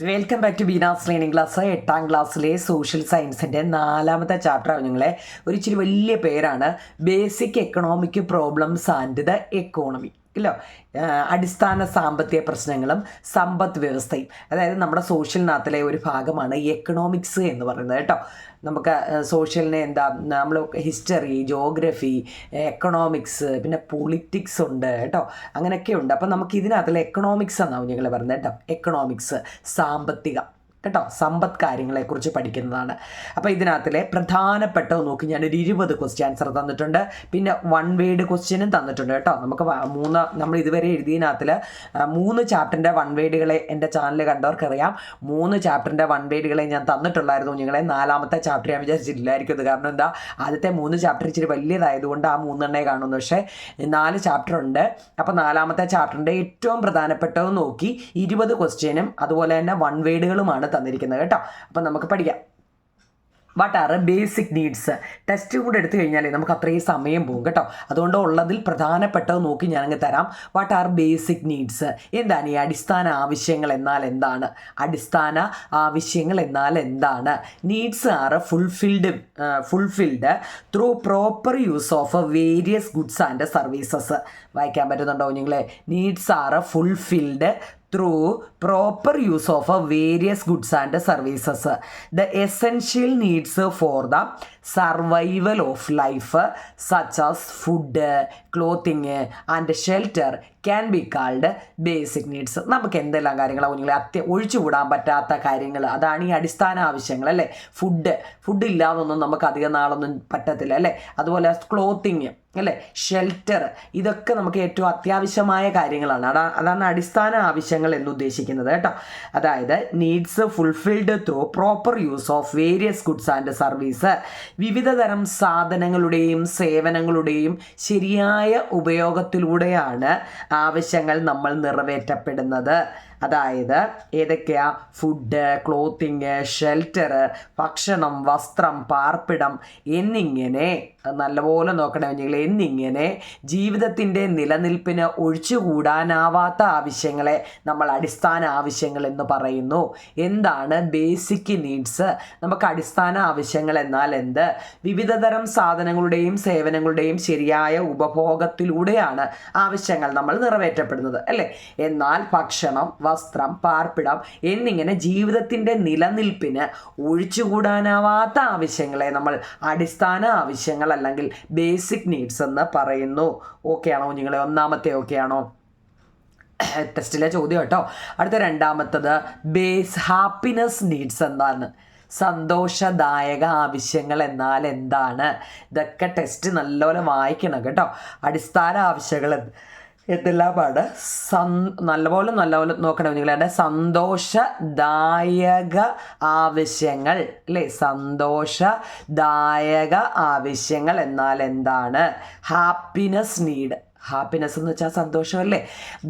Welcome back to Beena's learning class. 8ാം ക്ലാസ്സിലെ social സയൻസിൻ്റെ 4ാമത്തെ ചാപ്റ്ററാണ്. നിങ്ങളെ ഒരു ഇച്ചിരി വലിയ പേരാണ്, basic economic problems and the economy. ഇല്ലോ, അടിസ്ഥാന സാമ്പത്തിക പ്രശ്നങ്ങളും സമ്പദ് വ്യവസ്ഥയും. അതായത് നമ്മുടെ സോഷ്യലിനകത്തിലെ ഒരു ഭാഗമാണ് എക്കണോമിക്സ് എന്ന് പറയുന്നത് കേട്ടോ. നമുക്ക് സോഷ്യലിനെ നമ്മൾ ഹിസ്റ്ററി, ജോഗ്രഫി, എക്കണോമിക്സ്, പിന്നെ പൊളിറ്റിക്സ് ഉണ്ട് കേട്ടോ, അങ്ങനെയൊക്കെ ഉണ്ട്. അപ്പം നമുക്ക് ഇതിനകത്തുള്ള എക്കണോമിക്സ് എന്നാവും ഞങ്ങൾ പറയുന്നത് കേട്ടോ. എക്കണോമിക്സ്, സാമ്പത്തികം കേട്ടോ, സമ്പദ് കാര്യങ്ങളെക്കുറിച്ച് പഠിക്കുന്നതാണ്. അപ്പോൾ ഇതിനകത്തിലെ പ്രധാനപ്പെട്ടത് നോക്കി ഞാനൊരു 20 ക്വസ്റ്റ്യൻ ആൻസർ തന്നിട്ടുണ്ട്. പിന്നെ 1 വേർഡ് ക്വസ്റ്റ്യനും തന്നിട്ടുണ്ട് കേട്ടോ. നമുക്ക് നമ്മൾ ഇതുവരെ എഴുതിയതിനകത്തിൽ 3 ചാപ്റ്ററിൻ്റെ 1 വേർഡുകളെ എൻ്റെ ചാനൽ കണ്ടവർക്കറിയാം. 3 ചാപ്റ്ററിൻ്റെ 1 വേർഡുകളെ ഞാൻ തന്നിട്ടുള്ളായിരുന്നു. നിങ്ങളെ 4ാമത്തെ ചാപ്റ്റർ ഞാൻ വിചാരിച്ചിട്ടില്ലായിരിക്കും. കാരണം എന്താ, ആദ്യത്തെ 3 ചാപ്റ്റർ ഇച്ചിരി വലിയതായതുകൊണ്ട് ആ 3 കാണുന്നു. പക്ഷേ 4 ചാപ്റ്റർ ഉണ്ട്. അപ്പോൾ 4ാമത്തെ ചാപ്റ്ററിൻ്റെ ഏറ്റവും പ്രധാനപ്പെട്ടത് നോക്കി 20 ക്വസ്റ്റ്യനും അതുപോലെ തന്നെ 1 വേർഡുകളുമാണ് തന്നിരിക്കുന്നത് കേട്ടോ. അപ്പം നമുക്ക് പഠിക്കാം. What are basic needs? Test കൂടെ എടുത്തു കഴിഞ്ഞാൽ നമുക്ക് അത്രയും സമയം പോകും കേട്ടോ. അതുകൊണ്ട് ഉള്ളതിൽ പ്രധാനപ്പെട്ടത് നോക്കി ഞാനങ്ങ് തരാം. What are basic needs? എന്താണ് ഈ അടിസ്ഥാന ആവശ്യങ്ങൾ എന്നാൽ എന്താണ്? അടിസ്ഥാന ആവശ്യങ്ങൾ എന്നാൽ എന്താണ്? Needs R fulfilled through proper use of various goods and services. വായിക്കാൻ പറ്റുന്നുണ്ടോ നിങ്ങളെ? Needs R fulfilled through proper use of various goods and services. The essential needs for the survival of life, such as food, clothing and shelter, can be called basic needs. നമുക്ക് എന്തെല്ലാം കാര്യങ്ങളാണ് നിങ്ങൾ ഒഴിച്ചുകൂടാൻ പറ്റാത്ത കാര്യങ്ങൾ, അതാണ് ഈ അടിസ്ഥാന ആവശ്യങ്ങൾ അല്ലേ. ഫുഡ് ഇല്ലാതൊന്നും നമുക്ക് അധികം നാളൊന്നും പറ്റത്തില്ല അല്ലേ. അതുപോലെ ക്ലോത്തിങ് അല്ലേ, ഷെൽട്ടർ, ഇതൊക്കെ നമുക്ക് ഏറ്റവും അത്യാവശ്യമായ കാര്യങ്ങളാണ്. അതാണ് അടിസ്ഥാന ആവശ്യങ്ങൾ എന്ന് ഉദ്ദേശിക്കുന്നത് കേട്ടോ. അതായത് needs fulfilled through proper use of various goods and service. വിവിധ തരം സാധനങ്ങളുടെയും സേവനങ്ങളുടെയും ശരിയായ ഉപയോഗത്തിലൂടെയാണ് ആവശ്യങ്ങൾ നമ്മൾ നിറവേറ്റപ്പെടുന്നത്. അതായത് ഏതൊക്കെയാ? ഫുഡ്, ക്ലോത്തിങ്, ഷെൽട്ടർ, ഭക്ഷണം, വസ്ത്രം, പാർപ്പിടം എന്നിങ്ങനെ നല്ലപോലെ നോക്കണമെങ്കിൽ എന്നിങ്ങനെ ജീവിതത്തിൻ്റെ നിലനിൽപ്പിന് ഒഴിച്ചുകൂടാനാവാത്ത ആവശ്യങ്ങളെ നമ്മൾ അടിസ്ഥാന ആവശ്യങ്ങൾ എന്ന് പറയുന്നു. എന്താണ് ബേസിക് നീഡ്സ്? നമുക്ക് അടിസ്ഥാന ആവശ്യങ്ങൾ എന്നാൽ എന്ത്? വിവിധ തരം സാധനങ്ങളുടെയും സേവനങ്ങളുടെയും ശരിയായ ഉപഭോഗത്തിലൂടെയാണ് ആവശ്യങ്ങൾ നമ്മൾ നിറവേറ്റപ്പെടുന്നത് അല്ലേ. എന്നാൽ ഭക്ഷണം, വസ്ത്രം, പാർപ്പിടം എന്നിങ്ങനെ ജീവിതത്തിൻ്റെ നിലനിൽപ്പിന് ഒഴിച്ചുകൂടാനാവാത്ത ആവശ്യങ്ങളെ നമ്മൾ അടിസ്ഥാന ആവശ്യങ്ങൾ അല്ലെങ്കിൽ ബേസിക് നീഡ്സ് എന്ന് പറയുന്നു. ഓക്കെ ആണോ നിങ്ങളെ? ഒന്നാമത്തെ ഓക്കെ ആണോ? ടെസ്റ്റിലെ ചോദ്യം കേട്ടോ. അടുത്ത 2ാമത്തത് ഹാപ്പിനെസ് നീഡ്സ് എന്താണ്? സന്തോഷദായക ആവശ്യങ്ങൾ എന്നാൽ എന്താണ്? ഇതൊക്കെ ടെസ്റ്റ് നല്ലപോലെ വായിക്കണം കേട്ടോ. അടിസ്ഥാന ആവശ്യങ്ങൾ എന്തെല്ലാമാണ്? നല്ലപോലെ നോക്കണം നിങ്ങളുടെ സന്തോഷദായക ആവശ്യങ്ങൾ അല്ലേ. സന്തോഷദായക ആവശ്യങ്ങൾ എന്നാൽ എന്താണ്? Happiness need. ഹാപ്പിനെസ് എന്ന് വെച്ചാൽ സന്തോഷമല്ലേ.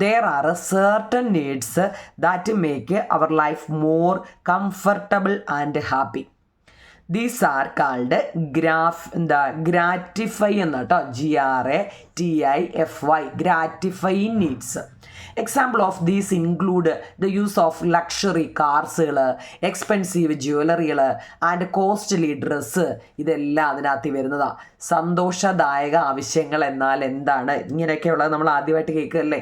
There are certain needs that make our life more comfortable and happy. These are called gratify എന്ന് കേട്ടോ. GRATIFY, ഗ്രാറ്റിഫൈയിങ് needs. Example of these include the use of luxury കാർസുകൾ, എക്സ്പെൻസീവ് ജ്വല്ലറികൾ ആൻഡ് കോസ്റ്റ്ലി ഡ്രസ്സ്. ഇതെല്ലാം അതിനകത്ത് വരുന്നതാണ്. സന്തോഷദായക ആവശ്യങ്ങൾ എന്നാൽ എന്താണ്? ഇങ്ങനെയൊക്കെയുള്ളത് നമ്മൾ ആദ്യമായിട്ട് കേൾക്കുകയല്ലേ.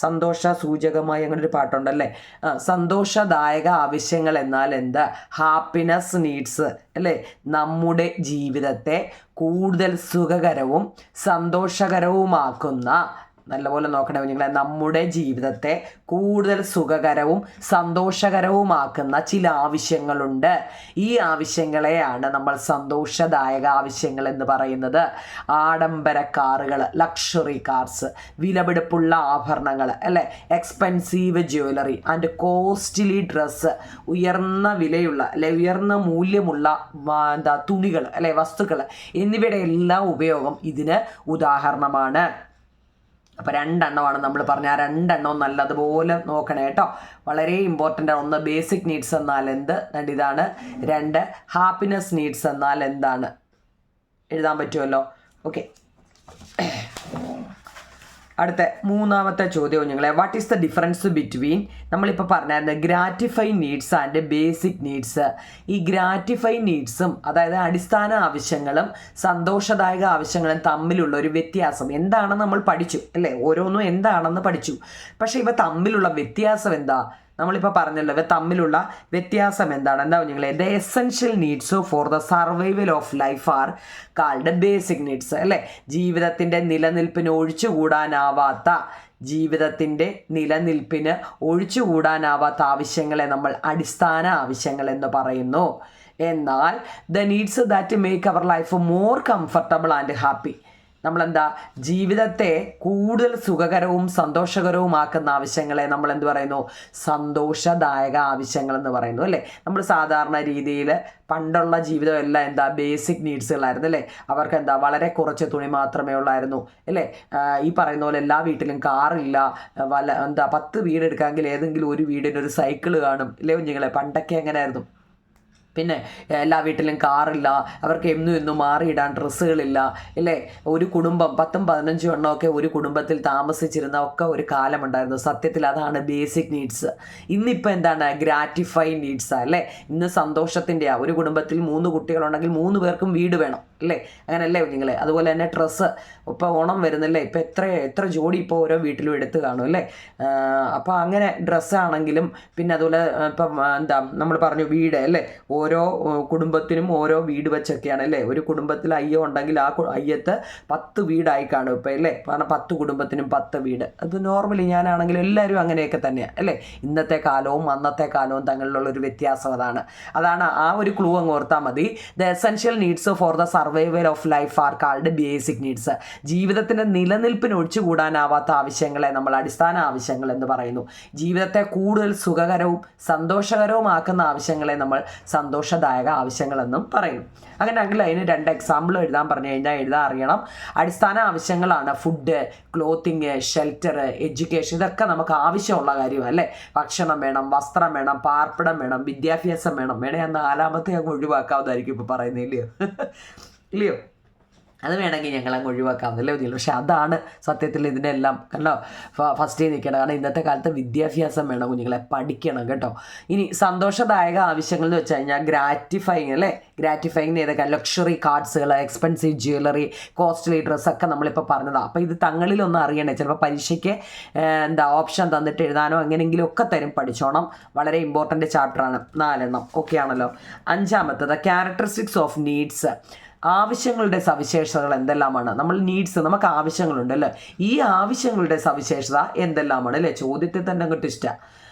സന്തോഷ സൂചകമായി അങ്ങനെ ഒരു പാട്ടുണ്ടല്ലേ. സന്തോഷദായക ആവശ്യങ്ങൾ എന്നാൽ എന്ത്? ഹാപ്പിനെസ് നീഡ്സ് അല്ലേ. നമ്മുടെ ജീവിതത്തെ കൂടുതൽ സുഖകരവും സന്തോഷകരവുമാക്കുന്ന, നല്ലപോലെ നോക്കണേ നിങ്ങളെ, നമ്മുടെ ജീവിതത്തെ കൂടുതൽ സുഖകരവും സന്തോഷകരവുമാക്കുന്ന ചില ആവശ്യങ്ങളുണ്ട്. ഈ ആവശ്യങ്ങളെയാണ് നമ്മൾ സന്തോഷദായക ആവശ്യങ്ങൾ എന്ന് പറയുന്നത്. ആഡംബര കാറുകൾ, ലക്ഷറി കാർസ്, വിലപിടിപ്പുള്ള ആഭരണങ്ങൾ അല്ലേ, expensive jewellery and costly dress, ഉയർന്ന വിലയുള്ള അല്ലെ ഉയർന്ന മൂല്യമുള്ള തുണികൾ അല്ലെ, വസ്തുക്കൾ എന്നിവയുടെ എല്ലാം ഉപയോഗം ഇതിന് ഉദാഹരണമാണ്. അപ്പോൾ 2 എണ്ണമാണ് നമ്മൾ പറഞ്ഞ. ആ 2 എണ്ണവും നല്ലതുപോലെ നോക്കണേ കേട്ടോ. വളരെ ഇമ്പോർട്ടൻ്റ് ആണ്. 1 ബേസിക് നീഡ്സ് എന്നാൽ എന്ത്? ഇതാണ്. 2 ഹാപ്പിനെസ് നീഡ്സ് എന്നാൽ എന്താണ്? എഴുതാൻ പറ്റുമല്ലോ. ഓക്കെ, അടുത്ത മൂന്നാമത്തെ ചോദ്യം നിങ്ങളെ, what is the difference between നമ്മളിപ്പോൾ പറഞ്ഞായിരുന്നു gratify needs and basic needs. ഈ ഗ്രാറ്റിഫൈ നീഡ്സും അതായത് അടിസ്ഥാന ആവശ്യങ്ങളും സന്തോഷദായക ആവശ്യങ്ങളും തമ്മിലുള്ള ഒരു വ്യത്യാസം എന്താണെന്ന് നമ്മൾ പഠിച്ചു അല്ലേ, ഓരോന്നും എന്താണെന്ന് പഠിച്ചു. പക്ഷേ ഇവ തമ്മിലുള്ള വ്യത്യാസം എന്താ? നമ്മളിപ്പോൾ പറഞ്ഞല്ലോ ഇവ തമ്മിലുള്ള വ്യത്യാസം എന്താണ്? എന്താ നിങ്ങളെ, the essential needs for the survival of life are called basic needs അല്ലേ. ജീവിതത്തിൻ്റെ നിലനിൽപ്പിന് ഒഴിച്ചുകൂടാനാവാത്ത ആവശ്യങ്ങളെ നമ്മൾ അടിസ്ഥാന ആവശ്യങ്ങൾ എന്ന് പറയുന്നു. എന്നാൽ the needs that make our life more comfortable and happy, നമ്മളെന്താ ജീവിതത്തെ കൂടുതൽ സുഖകരവും സന്തോഷകരവുമാക്കുന്ന ആവശ്യങ്ങളെ നമ്മൾ എന്ത് പറയുന്നു? സന്തോഷദായക ആവശ്യങ്ങൾ എന്ന് പറയുന്നു അല്ലേ. നമ്മൾ സാധാരണ രീതിയിൽ പണ്ടുള്ള ജീവിതം എല്ലാം എന്താ ബേസിക് നീഡ്സുകളായിരുന്നു അല്ലേ. അവർക്ക് എന്താ വളരെ കുറച്ച് തുണി മാത്രമേ ഉള്ളായിരുന്നു അല്ലേ. ഈ പറയുന്ന പോലെ എല്ലാ വീട്ടിലും കാറില്ല, 10 വീട് എടുക്കാമെങ്കിൽ ഏതെങ്കിലും ഒരു വീടിന് ഒരു സൈക്കിള് കാണും ഇല്ലേ കുഞ്ഞുങ്ങളെ, പണ്ടൊക്കെ എങ്ങനെയായിരുന്നു. പിന്നെ എല്ലാ വീട്ടിലും കാറില്ല, അവർക്ക് എന്നും മാറിയിടാൻ ഡ്രസ്സുകളില്ല അല്ലേ. ഒരു കുടുംബം 10-15 എണ്ണമൊക്കെ ഒരു കുടുംബത്തിൽ താമസിച്ചിരുന്ന ഒക്കെ ഒരു കാലമുണ്ടായിരുന്നു. സത്യത്തിൽ അതാണ് ബേസിക് നീഡ്സ്. ഇന്നിപ്പോൾ എന്താണ് ഗ്രാറ്റിഫൈ നീഡ്സ് അല്ലേ. ഇന്ന് സന്തോഷത്തിൻ്റെയാ. ഒരു കുടുംബത്തിൽ 3 കുട്ടികളുണ്ടെങ്കിൽ 3 പേർക്കും വീട് വേണം അല്ലേ, അങ്ങനല്ലേ കുഞ്ഞുങ്ങളെ. അതുപോലെ തന്നെ ഡ്രസ്സ്, ഇപ്പോൾ ഓണം വരുന്നില്ലേ, ഇപ്പോൾ എത്ര ജോഡി ഇപ്പോൾ ഓരോ വീട്ടിലും എടുത്ത് കാണും അല്ലേ. അപ്പോൾ അങ്ങനെ ഡ്രസ്സാണെങ്കിലും പിന്നെ അതുപോലെ ഇപ്പം നമ്മൾ പറഞ്ഞു വീട് അല്ലേ, ഓരോ കുടുംബത്തിനും ഓരോ വീട് വെച്ചൊക്കെയാണ് അല്ലേ. ഒരു കുടുംബത്തിൽ അയ്യം ഉണ്ടെങ്കിൽ ആ അയ്യത്ത് 10 വീടായി കാണും ഇപ്പോൾ അല്ലേ. കാരണം 10 കുടുംബത്തിനും 10 വീട്. അത് നോർമലി ഞാനാണെങ്കിലും എല്ലാവരും അങ്ങനെയൊക്കെ തന്നെയാണ് അല്ലേ. ഇന്നത്തെ കാലവും അന്നത്തെ കാലവും തമ്മിലുള്ളൊരു വ്യത്യാസം അതാണ് ആ ഒരു ക്ലൂ അങ്ങ് ഓർത്താൽ മതി. The essential needs for the survival of life are called basic needs. ജീവിതത്തിൻ്റെ നിലനിൽപ്പിന് ഒഴിച്ചുകൂടാനാവാത്ത ആവശ്യങ്ങളെ നമ്മൾ അടിസ്ഥാന ആവശ്യങ്ങൾ എന്ന് പറയുന്നു. ജീവിതത്തെ കൂടുതൽ സുഖകരവും സന്തോഷകരവുമാക്കുന്ന ആവശ്യങ്ങളെ നമ്മൾ സന്തോഷദായക ആവശ്യങ്ങളെന്നും പറയുന്നു. അങ്ങനെയാണെങ്കിൽ അതിന് 2 എക്സാമ്പിൾ എഴുതാൻ പറഞ്ഞു കഴിഞ്ഞാൽ എഴുതാൻ അറിയണം. അടിസ്ഥാന ആവശ്യങ്ങളാണ് ഫുഡ്, ക്ലോത്തിങ്, ഷെൽട്ടർ, എഡ്യൂക്കേഷൻ. ഇതൊക്കെ നമുക്ക് ആവശ്യമുള്ള കാര്യമാണ് അല്ലേ. ഭക്ഷണം വേണം, വസ്ത്രം വേണം, പാർപ്പിടം വേണം, വിദ്യാഭ്യാസം വേണം. ഞാൻ 4ാമത്തെ അങ്ങ് ഒഴിവാക്കാവുന്നതായിരിക്കും ഇപ്പോൾ പറയുന്നത് ഇല്ലയോ. അത് വേണമെങ്കിൽ ഞങ്ങളങ്ങ് ഒഴിവാക്കാവുന്നല്ലേ മതിയല്ലോ. പക്ഷെ അതാണ് സത്യത്തിൽ ഇതിനെല്ലാം കണ്ടോ ഫസ്റ്റ് നിൽക്കണം. കാരണം ഇന്നത്തെ കാലത്ത് വിദ്യാഭ്യാസം വേണം, കുഞ്ഞുങ്ങളെ പഠിക്കണം കേട്ടോ. ഇനി സന്തോഷദായക ആവശ്യങ്ങൾ എന്ന് വെച്ച് കഴിഞ്ഞാൽ ഗ്രാറ്റിഫൈങ് അല്ലേ. ഗ്രാറ്റിഫൈങ് ഏതൊക്കെ? ലക്ഷറി കാർഡ്സുകൾ, എക്സ്പെൻസീവ് ജ്വല്ലറി, കോസ്റ്റ്ലി ഡ്രസ്സൊക്കെ നമ്മളിപ്പോൾ പറഞ്ഞതാണ്. അപ്പോൾ ഇത് തങ്ങളിലൊന്നും അറിയണേ. ചിലപ്പോൾ പരീക്ഷയ്ക്ക് ഓപ്ഷൻ തന്നിട്ട് എഴുതാനോ എങ്ങനെയെങ്കിലും ഒക്കെ തരും, പഠിച്ചോണം. വളരെ ഇമ്പോർട്ടൻ്റ് ചാപ്റ്ററാണ്. 4 എണ്ണം ഓക്കെ ആണല്ലോ. 5ാമത്തത് ക്യാരക്ടറിസ്റ്റിക്സ് ഓഫ് നീഡ്സ്. ആവശ്യങ്ങളുടെ സവിശേഷതകൾ എന്തെല്ലാമാണ്? നമ്മൾ നീഡ്സ്, നമുക്ക് ആവശ്യങ്ങളുണ്ട് അല്ലേ. ഈ ആവശ്യങ്ങളുടെ സവിശേഷത എന്തെല്ലാമാണ് അല്ലേ. ചോദ്യത്തിൽ തന്നെ അങ്ങോട്ട് ഇഷ്ടമാണ്.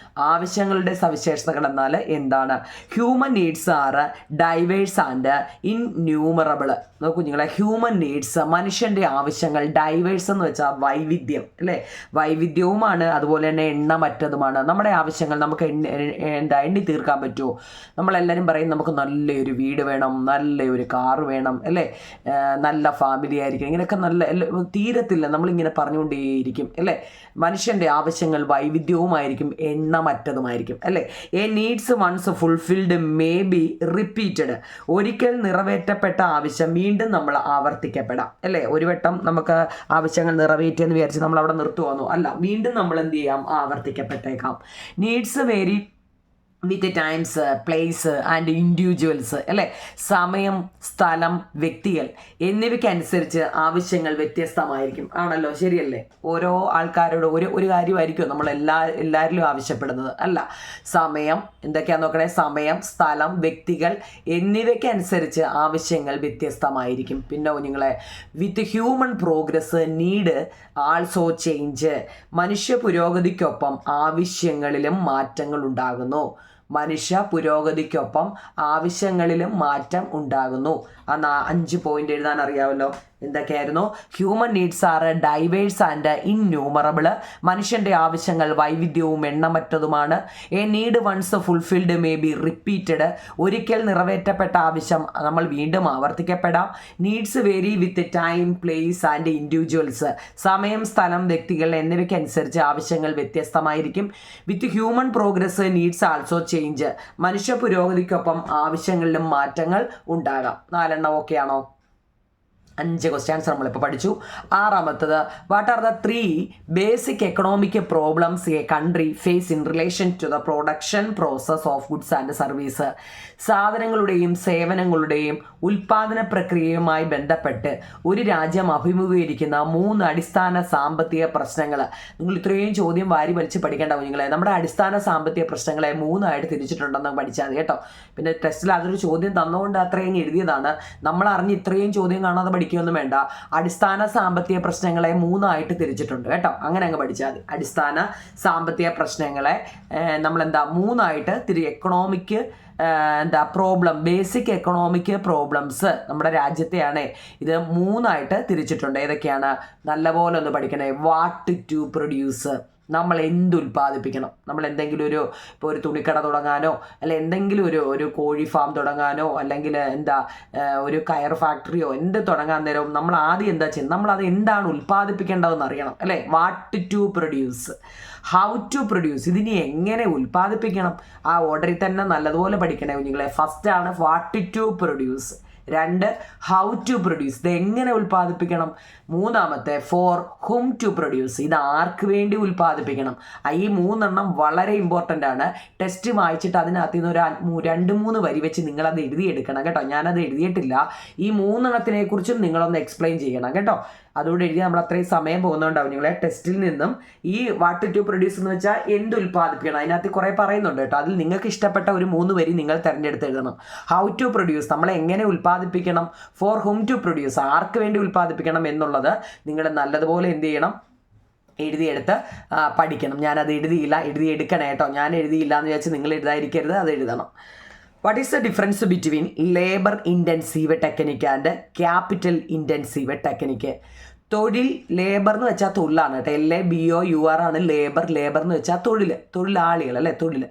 ആവശ്യങ്ങളുടെ സവിശേഷതകൾ എന്നാൽ എന്താണ്? Human needs are diverse and innumerable. കുഞ്ഞുങ്ങളെ, ഹ്യൂമൻ നീഡ്സ് മനുഷ്യൻ്റെ ആവശ്യങ്ങൾ, ഡൈവേഴ്സ് എന്ന് വെച്ചാൽ വൈവിധ്യം അല്ലേ. വൈവിധ്യവുമാണ്, അതുപോലെ തന്നെ എണ്ണമറ്റതുമാണ്. നമ്മുടെ ആവശ്യങ്ങൾ നമുക്ക് എണ്ണി തീർക്കാൻ പറ്റുമോ? നമ്മളെല്ലാവരും പറയും നമുക്ക് നല്ലൊരു വീട് വേണം, നല്ലൊരു കാറ് വേണം അല്ലേ, നല്ല ഫാമിലി ആയിരിക്കും, ഇങ്ങനെയൊക്കെ തീരത്തില്ല. നമ്മളിങ്ങനെ പറഞ്ഞുകൊണ്ടേയിരിക്കും അല്ലേ. മനുഷ്യൻ്റെ ആവശ്യങ്ങൾ വൈവിധ്യവുമായിരിക്കും, എണ്ണമറ്റതുമായിരിക്കും അല്ലേ. A needs once fulfilled may be repeated. ഒരിക്കൽ നിറവേറ്റപ്പെട്ട ആവശ്യം വീണ്ടും നമ്മൾ ആവർത്തിക്കപ്പെടാം അല്ലേ. ഒരു വട്ടം നമുക്ക് ആവശ്യങ്ങൾ നിറവേറ്റിയെന്ന് വിചാരിച്ച് നമ്മൾ അവിടെ നിർത്തുവന്നു അല്ല, വീണ്ടും നമ്മൾ എന്ത് ചെയ്യാം, ആവർത്തിക്കപ്പെട്ടേക്കാം. Needs vary with times, place and individuals അല്ലേ. സമയം, സ്ഥലം, വ്യക്തികൾ എന്നിവയ്ക്കനുസരിച്ച് ആവശ്യങ്ങൾ വ്യത്യസ്തമായിരിക്കും ആണല്ലോ, ശരിയല്ലേ. ഓരോ ആൾക്കാരോട് ഒരു കാര്യമായിരിക്കും നമ്മൾ എല്ലാവരിലും ആവശ്യപ്പെടുന്നത് അല്ല. സമയം എന്തൊക്കെയാണെന്ന് നോക്കണേ. സമയം, സ്ഥലം, വ്യക്തികൾ എന്നിവയ്ക്കനുസരിച്ച് ആവശ്യങ്ങൾ വ്യത്യസ്തമായിരിക്കും. പിന്നെ കുഞ്ഞുങ്ങളെ, വിത്ത് human progress need also change. മനുഷ്യ പുരോഗതിക്കൊപ്പം ആവശ്യങ്ങളിലും മാറ്റങ്ങൾ ഉണ്ടാകുന്നു. മനുഷ്യ പുരോഗതിക്കൊപ്പം ആവശ്യങ്ങളിലും മാറ്റം ഉണ്ടാകുന്നു. ആ 5 പോയിന്റ് എഴുതാൻ അറിയാമല്ലോ. എന്തൊക്കെയായിരുന്നു? Human needs are diverse and innumerable. മനുഷ്യൻ്റെ ആവശ്യങ്ങൾ വൈവിധ്യവും എണ്ണമറ്റതുമാണ്. A need once fulfilled may be repeated. ഒരിക്കൽ നിറവേറ്റപ്പെട്ട ആവശ്യം നമ്മൾ വീണ്ടും ആവർത്തിക്കപ്പെടാം. Needs vary with time, place and individuals. സമയം, സ്ഥലം, വ്യക്തികൾ എന്നിവയ്ക്കനുസരിച്ച് ആവശ്യങ്ങൾ വ്യത്യസ്തമായിരിക്കും. With human progress needs also change. മനുഷ്യ പുരോഗതിക്കൊപ്പം ആവശ്യങ്ങളിലും മാറ്റങ്ങൾ ഉണ്ടാകാം. 4 എണ്ണം ഓക്കെ ആണോ? 5 ക്വസ്റ്റ്യൻസ് നമ്മളിപ്പോൾ പഠിച്ചു. ആറാമത്തത്, what are the 3 basic economic problems a country face in relation to the production process of goods and service. സാധനങ്ങളുടെയും സേവനങ്ങളുടെയും ഉൽപാദന പ്രക്രിയയുമായി ബന്ധപ്പെട്ട് ഒരു രാജ്യം അഭിമുഖീകരിക്കുന്ന 3 അടിസ്ഥാന സാമ്പത്തിക പ്രശ്നങ്ങൾ. നിങ്ങൾ ഇത്രയും ചോദ്യം വാരി വലിച്ച് പഠിക്കേണ്ട കുഞ്ഞുങ്ങളെ. നമ്മുടെ അടിസ്ഥാന സാമ്പത്തിക പ്രശ്നങ്ങളെ 3 ആയിട്ട് തിരിച്ചിട്ടുണ്ടെന്ന് പഠിച്ചാൽ മതി കേട്ടോ. പിന്നെ ടെസ്റ്റിൽ അതൊരു ചോദ്യം തന്നുകൊണ്ട് അത്രയും എഴുതിയതാണ്. നമ്മൾ അറിഞ്ഞ് ഇത്രയും ചോദ്യം കാണാതെ പഠിക്കുകയൊന്നും വേണ്ട. അടിസ്ഥാന സാമ്പത്തിക പ്രശ്നങ്ങളെ 3 ആയിട്ട് തിരിച്ചിട്ടുണ്ട് കേട്ടോ. അങ്ങനെ അങ്ങ് പഠിച്ചാൽ മതി. അടിസ്ഥാന സാമ്പത്തിക പ്രശ്നങ്ങളെ നമ്മളെന്താ 3 ആയിട്ട് economic problem, basic economic problems നമ്മുടെ രാജ്യത്തെയാണ് ഇത് 3 ആയിട്ട് തിരിച്ചിട്ടുണ്ട്. ഏതൊക്കെയാണ്? നല്ലപോലെ ഒന്ന് പഠിക്കണേ. വാട്ട് ടു പ്രൊഡ്യൂസ്, നമ്മൾ എന്ത് ഉൽപ്പാദിപ്പിക്കണം. നമ്മൾ എന്തെങ്കിലും ഇപ്പോൾ ഒരു തുണിക്കട തുടങ്ങാനോ അല്ലെ എന്തെങ്കിലും ഒരു കോഴി ഫാം തുടങ്ങാനോ അല്ലെങ്കിൽ ഒരു കയർ ഫാക്ടറിയോ എന്ത് തുടങ്ങാൻ നേരവും നമ്മൾ ആദ്യം എന്താ ചെയ്യുന്നത്? നമ്മൾ അത് എന്താണ് ഉൽപ്പാദിപ്പിക്കേണ്ടതെന്ന് അറിയണം അല്ലേ? What to produce, how to produce, ഇതിനെ എങ്ങനെ ഉൽപ്പാദിപ്പിക്കണം. ആ ഓർഡറിൽ തന്നെ നല്ലതുപോലെ പഠിക്കണേ കുഞ്ഞുങ്ങളെ. ഫസ്റ്റ് ആണ് what to produce. 2 how to produce, ഇത് എങ്ങനെ ഉൽപ്പാദിപ്പിക്കണം. 3 ഫോർ ഹും ടു പ്രൊഡ്യൂസ്, ഇത് ആർക്ക് വേണ്ടി ഉൽപ്പാദിപ്പിക്കണം. ഈ 3 വളരെ ഇമ്പോർട്ടൻ്റ് ആണ്. ടെസ്റ്റ് വായിച്ചിട്ട് അതിനകത്ത് നിന്ന് ഒരു 2-3 വരി വെച്ച് നിങ്ങളത് എഴുതിയെടുക്കണം കേട്ടോ. ഞാനത് എഴുതിയിട്ടില്ല. ഈ 3 കുറിച്ചും നിങ്ങളൊന്ന് എക്സ്പ്ലെയിൻ ചെയ്യണം കേട്ടോ. അതുകൊണ്ട് എഴുതി നമ്മൾ അത്രയും സമയം പോകുന്നുണ്ടാവും നിങ്ങളെ. ടെസ്റ്റിൽ നിന്നും ഈ വാട്ട് ടു പ്രൊഡ്യൂസ് എന്ന് വെച്ചാൽ എന്ത് ഉൽപ്പാദിപ്പിക്കണം അതിനകത്ത് കുറേ പറയുന്നുണ്ട് കേട്ടോ. അതിൽ നിങ്ങൾക്ക് ഇഷ്ടപ്പെട്ട ഒരു 3 വരി നിങ്ങൾ തിരഞ്ഞെടുത്ത് എഴുതണം. ഹൗ ടു പ്രൊഡ്യൂസ്, നമ്മളെ എങ്ങനെ ഉൽപ്പാദിപ്പിക്കണം. ഫോർ ഹും ടു പ്രൊഡ്യൂസ്, ആർക്ക് വേണ്ടി ഉൽപ്പാദിപ്പിക്കണം എന്നുള്ളത് നിങ്ങൾ നല്ലതുപോലെ എന്ത് ചെയ്യണം, എഴുതിയെടുത്ത് പഠിക്കണം. ഞാനത് എഴുതിയെടുക്കണേ കേട്ടോ. ഞാൻ എഴുതിയില്ല എന്ന് വിചാരിച്ച് നിങ്ങൾ എഴുതാതിരിക്കരുത്, അത് എഴുതണം. What is the difference between labour intensive technique and capital intensive technique? തൊഴിൽ, ലേബർ എന്ന് വെച്ചാൽ തൊഴിലാണ് കേട്ടോ. LABOUR ആണ് ലേബർ. ലേബർ എന്ന് വെച്ചാൽ തൊഴിലാളികൾ അല്ലേ, തൊഴിൽ.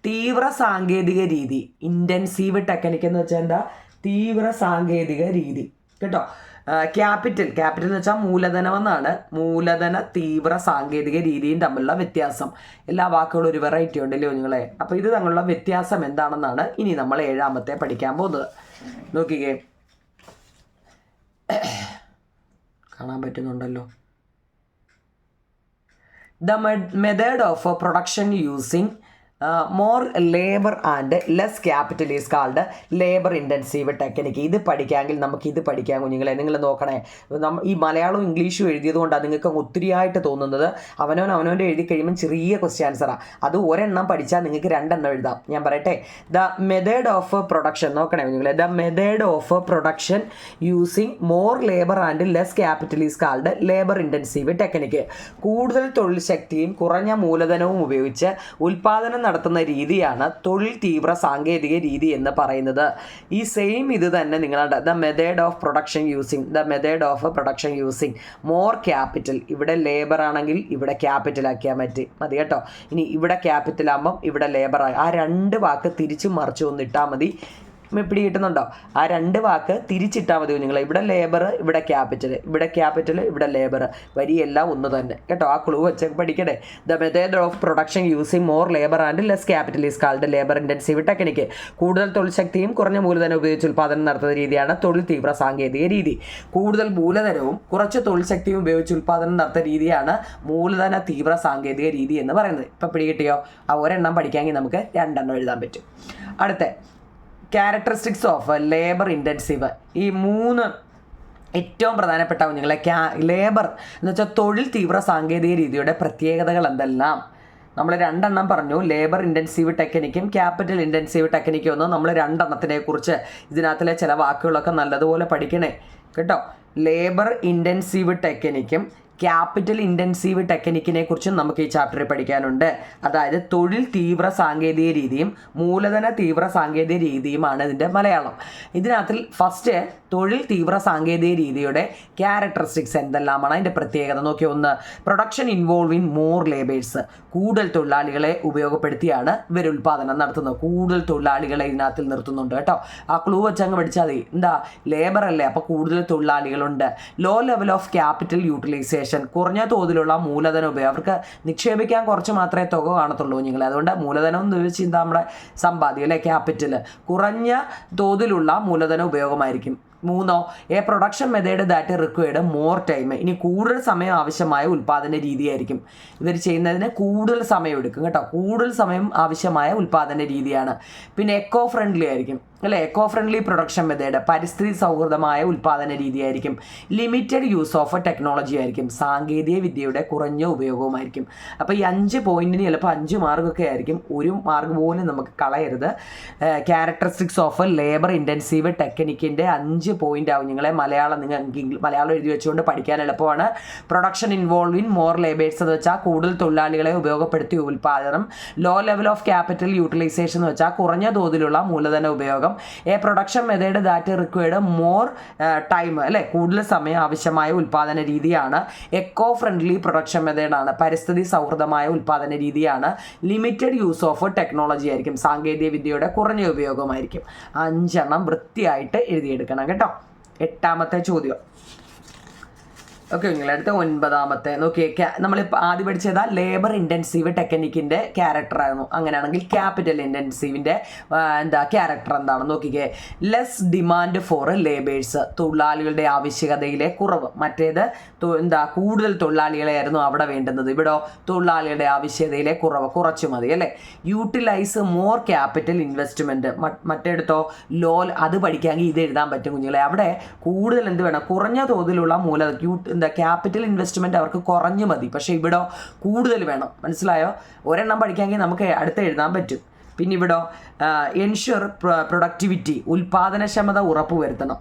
തീവ്ര സാങ്കേതിക രീതി, ഇൻറ്റൻസീവ് ടെക്നിക്ക് എന്ന് വെച്ചാൽ എന്താ? തീവ്ര സാങ്കേതിക രീതി കേട്ടോ. ക്യാപിറ്റൽ എന്ന് വെച്ചാൽ മൂലധനമെന്നാണ്. മൂലധന തീവ്ര സാങ്കേതിക രീതിയും തമ്മിലുള്ള വ്യത്യാസം. എല്ലാ വാക്കുകളും ഒരു വെറൈറ്റി ഉണ്ടല്ലോ നിങ്ങളെ. അപ്പോൾ ഇത് തമ്മിലുള്ള വ്യത്യാസം എന്താണെന്നാണ് ഇനി നമ്മൾ 7ാമത്തെ പഠിക്കാൻ പോകുന്നത്. നോക്കിക്കേ, കാണാൻ പറ്റുന്നുണ്ടല്ലോ. The method of production using more labour and less capital is called labour intensive technique. ഇത് പഠിക്കാമെങ്കിൽ നമുക്ക് ഇത് പഠിക്കാം കുഞ്ഞുങ്ങളെ. നിങ്ങൾ നോക്കണേ, ഈ മലയാളവും ഇംഗ്ലീഷും എഴുതിയത് കൊണ്ടാണ് നിങ്ങൾക്ക് ഒത്തിരിയായിട്ട് തോന്നുന്നത്. അവനവൻ്റെ എഴുതി കഴിയുമ്പോൾ ചെറിയ ക്വസ്റ്റ്യൻ ആൻസറാണ്. അത് ഒരെണ്ണം പഠിച്ചാൽ നിങ്ങൾക്ക് 2 എഴുതാം. ഞാൻ പറയട്ടെ, ദ മെത്തേഡ് ഓഫ് പ്രൊഡക്ഷൻ, നോക്കണേ കുഞ്ഞുങ്ങളെ. The method of production using more labour and less capital is called labour intensive technique. കൂടുതൽ തൊഴിൽ ശക്തിയും കുറഞ്ഞ മൂലധനവും ഉപയോഗിച്ച് ഉൽപ്പാദനം നടത്തുന്ന രീതിയാണ് തൊഴിൽ തീവ്ര സാങ്കേതിക രീതി എന്ന് പറയുന്നത്. ഈ സെയിം ഇത് തന്നെ നിങ്ങളുടെ the method of production using more capital. ഇവിടെ ലേബർ ആണെങ്കിൽ ഇവിടെ ക്യാപിറ്റൽ ആക്കിയാൽ മതി കേട്ടോ. ഇനി ഇവിടെ ക്യാപിറ്റൽ ആകുമ്പം ഇവിടെ ലേബർ ആയി. ആ 2 വാക്ക് തിരിച്ചു മറിച്ചു ഒന്നിട്ടാൽ മതി. പിടി കിട്ടുന്നുണ്ടോ? ആ 2 വാക്ക് തിരിച്ചിട്ടാൽ മതി നിങ്ങൾ. ഇവിടെ ലേബർ, ഇവിടെ ക്യാപിറ്റൽ, ഇവിടെ ലേബർ. വരിയെല്ലാം ഒന്ന് തന്നെ കേട്ടോ. ആ ക്ലൂ വെച്ച് പഠിക്കട്ടെ. The method of production using more labour and less capital is called labour intensive technique. കൂടുതൽ തൊഴിൽ ശക്തിയും കുറഞ്ഞ മൂലധനം ഉപയോഗിച്ച് ഉൽപ്പാദനം നടത്തുന്ന രീതിയാണ് തൊഴിൽ തീവ്ര സാങ്കേതിക രീതി. കൂടുതൽ മൂലധനവും കുറച്ച് തൊഴിൽ ശക്തിയും ഉപയോഗിച്ച് ഉൽപ്പാദനം നടത്തുന്ന രീതിയാണ് മൂലധന തീവ്ര സാങ്കേതിക രീതി എന്ന് പറയുന്നത്. ഇപ്പം പിടികിട്ടിയോ? ആ ഒരെണ്ണം പഠിക്കാമെങ്കിൽ നമുക്ക് 2 എഴുതാൻ പറ്റും. അടുത്ത ക്യാരക്ടറിസ്റ്റിക്സ് ഓഫ് ലേബർ ഇൻറ്റൻസീവ്. ഈ 3 ഏറ്റവും പ്രധാനപ്പെട്ട കുഞ്ഞുങ്ങളെ ലേബർ എന്ന് വെച്ചാൽ തൊഴിൽ തീവ്ര സാങ്കേതിക രീതിയുടെ പ്രത്യേകതകൾ എന്തെല്ലാം? നമ്മൾ 2 പറഞ്ഞു. ലേബർ ഇൻറ്റൻസീവ് ടെക്നിക്കും ക്യാപിറ്റൽ ഇൻറ്റൻസീവ് ടെക്നിക്കും ഒന്ന് നമ്മൾ 2 കുറിച്ച് ഇതിനകത്തിലെ ചില വാക്കുകളൊക്കെ നല്ലതുപോലെ പഠിക്കണേ കേട്ടോ. ലേബർ ഇൻറ്റൻസീവ് ടെക്നിക്കും ക്യാപിറ്റൽ ഇൻറ്റൻസീവ് ടെക്നിക്കിനെ കുറിച്ചും നമുക്ക് ഈ ചാപ്റ്ററിൽ പഠിക്കാനുണ്ട്. അതായത് തൊഴിൽ തീവ്ര സാങ്കേതിക രീതിയും മൂലധന തീവ്ര സാങ്കേതിക രീതിയുമാണ് ഇതിൻ്റെ മലയാളം. ഇതിനകത്തിൽ ഫസ്റ്റ് തൊഴിൽ തീവ്ര സാങ്കേതിക രീതിയുടെ ക്യാരക്ടറിസ്റ്റിക്സ് എന്തെല്ലാമാണ്, അതിൻ്റെ പ്രത്യേകത നോക്കി. 1, പ്രൊഡക്ഷൻ ഇൻവോൾവിങ് മോർ ലേബേഴ്സ്. കൂടുതൽ തൊഴിലാളികളെ ഉപയോഗപ്പെടുത്തിയാണ് ഇവർ ഉൽപ്പാദനം നടത്തുന്നത്. കൂടുതൽ തൊഴിലാളികളെ ഇതിനകത്തിൽ നിർത്തുന്നുണ്ട് കേട്ടോ. ആ ക്ലൂ വെച്ച് അങ്ങ് പഠിച്ചാൽ മതി. എന്താ? ലേബർ അല്ലേ, അപ്പോൾ കൂടുതൽ തൊഴിലാളികളുണ്ട്. Low level of capital utilisation, കുറഞ്ഞ തോതിലുള്ള മൂലധന ഉപയോഗം. അവർക്ക് നിക്ഷേപിക്കാൻ കുറച്ച് മാത്രമേ തുക കാണത്തുള്ളൂ നിങ്ങൾ. അതുകൊണ്ട് മൂലധനം എന്ന് വെച്ചാൽ നമ്മുടെ സമ്പാദ്യം അല്ലെ, ക്യാപിറ്റൽ. കുറഞ്ഞ തോതിലുള്ള മൂലധന ഉപയോഗമായിരിക്കും. മൂന്നോ, A production method that required more time. ഇനി കൂടുതൽ സമയം ആവശ്യമായ ഉൽപ്പാദന രീതിയായിരിക്കും. ഇവർ ചെയ്യുന്നതിന് കൂടുതൽ സമയം എടുക്കും കേട്ടോ, കൂടുതൽ സമയം ആവശ്യമായ ഉൽപ്പാദന രീതിയാണ്. പിന്നെ എക്കോ ഫ്രണ്ട്ലി ആയിരിക്കും അല്ലേ, എക്കോ ഫ്രണ്ട്ലി പ്രൊഡക്ഷൻ മെത്തേഡ് പരിസ്ഥിതി സൗഹൃദമായ ഉൽപ്പാദന രീതിയായിരിക്കും. ലിമിറ്റഡ് യൂസ് ഓഫ് ടെക്നോളജി ആയിരിക്കും, സാങ്കേതിക വിദ്യയുടെ കുറഞ്ഞ ഉപയോഗവുമായിരിക്കും. അപ്പോൾ ഈ 5 പോയിന്റിന് ചിലപ്പോൾ 5 മാർക്കൊക്കെ ആയിരിക്കും, ഒരു മാർക്ക് പോലും നമുക്ക് കളയരുത്. ക്യാരക്ടറിസ്റ്റിക്സ് ഓഫ് ലേബർ ഇൻറ്റൻസീവ് ടെക്നിക്കിൻ്റെ 5 പോയിന്റ് ആവും. നിങ്ങളെ നിങ്ങൾക്ക് മലയാളം എഴുതി വെച്ചുകൊണ്ട് പഠിക്കാൻ എളുപ്പമാണ്. Production involve in more labours എന്ന് വെച്ചാൽ കൂടുതൽ തൊഴിലാളികളെ ഉപയോഗപ്പെടുത്തി ഉൽപ്പാദനം. Low level of capital utilisation എന്ന് വെച്ചാൽ കുറഞ്ഞ തോതിലുള്ള മൂലധന ഉപയോഗം. A production method that required more time അല്ലേ, കൂടുതൽ സമയം ആവശ്യമായ ഉൽപ്പാദന രീതിയാണ്. എക്കോ ഫ്രണ്ട്ലി പ്രൊഡക്ഷൻ മെത്തേഡാണ്, പരിസ്ഥിതി സൗഹൃദമായ ഉൽപ്പാദന രീതിയാണ്. ലിമിറ്റഡ് യൂസ് ഓഫ് ടെക്നോളജി ആയിരിക്കും, സാങ്കേതിക വിദ്യയുടെ കുറഞ്ഞ ഉപയോഗമായിരിക്കും. 5 എണ്ണം വൃത്തിയായിട്ട് എഴുതിയെടുക്കണം കേട്ടോ. 8ാമത്തെ ചോദ്യം. ഓക്കെ, നിങ്ങളടുത്ത് 9ാമത്തെ നോക്കിയേ. നമ്മളിപ്പോൾ ആദ്യം പഠിച്ചതാ ലേബർ ഇൻറ്റൻസീവ് ടെക്നിക്കിൻ്റെ ക്യാരക്ടറായിരുന്നു. അങ്ങനെയാണെങ്കിൽ ക്യാപിറ്റൽ ഇൻറ്റൻസീവിൻ്റെ ക്യാരക്ടർ എന്താണെന്ന് നോക്കിക്കേ. ലെസ് ഡിമാൻഡ് ഫോർ ലേബേഴ്സ്, തൊഴിലാളികളുടെ ആവശ്യകതയിലെ കുറവ്. മറ്റേത് കൂടുതൽ തൊഴിലാളികളെയായിരുന്നു അവിടെ വേണ്ടുന്നത്, ഇവിടെ തൊഴിലാളികളുടെ ആവശ്യകതയിലെ കുറവ്, കുറച്ച് മതി അല്ലേ. Utilise more capital investment. മറ്റേടത്തോ അത് പഠിക്കാമെങ്കിൽ ഇത് എഴുതാൻ പറ്റും കുഞ്ഞുങ്ങളെ. അവിടെ കൂടുതൽ എന്ത് വേണം, കുറഞ്ഞ തോതിലുള്ള ക്യാപിറ്റൽ ഇൻവെസ്റ്റ്മെൻറ്റ് അവർക്ക് കുറഞ്ഞു മതി, പക്ഷേ ഇവിടെ കൂടുതൽ വേണം. മനസ്സിലായോ? ഒരെണ്ണം പഠിക്കാമെങ്കിൽ നമുക്ക് അടുത്ത് എഴുതാൻ പറ്റും. പിന്നെ ഇവിടെ എൻഷുർ പ്രൊഡക്ടിവിറ്റി, ഉൽപ്പാദനക്ഷമത ഉറപ്പുവരുത്തണം.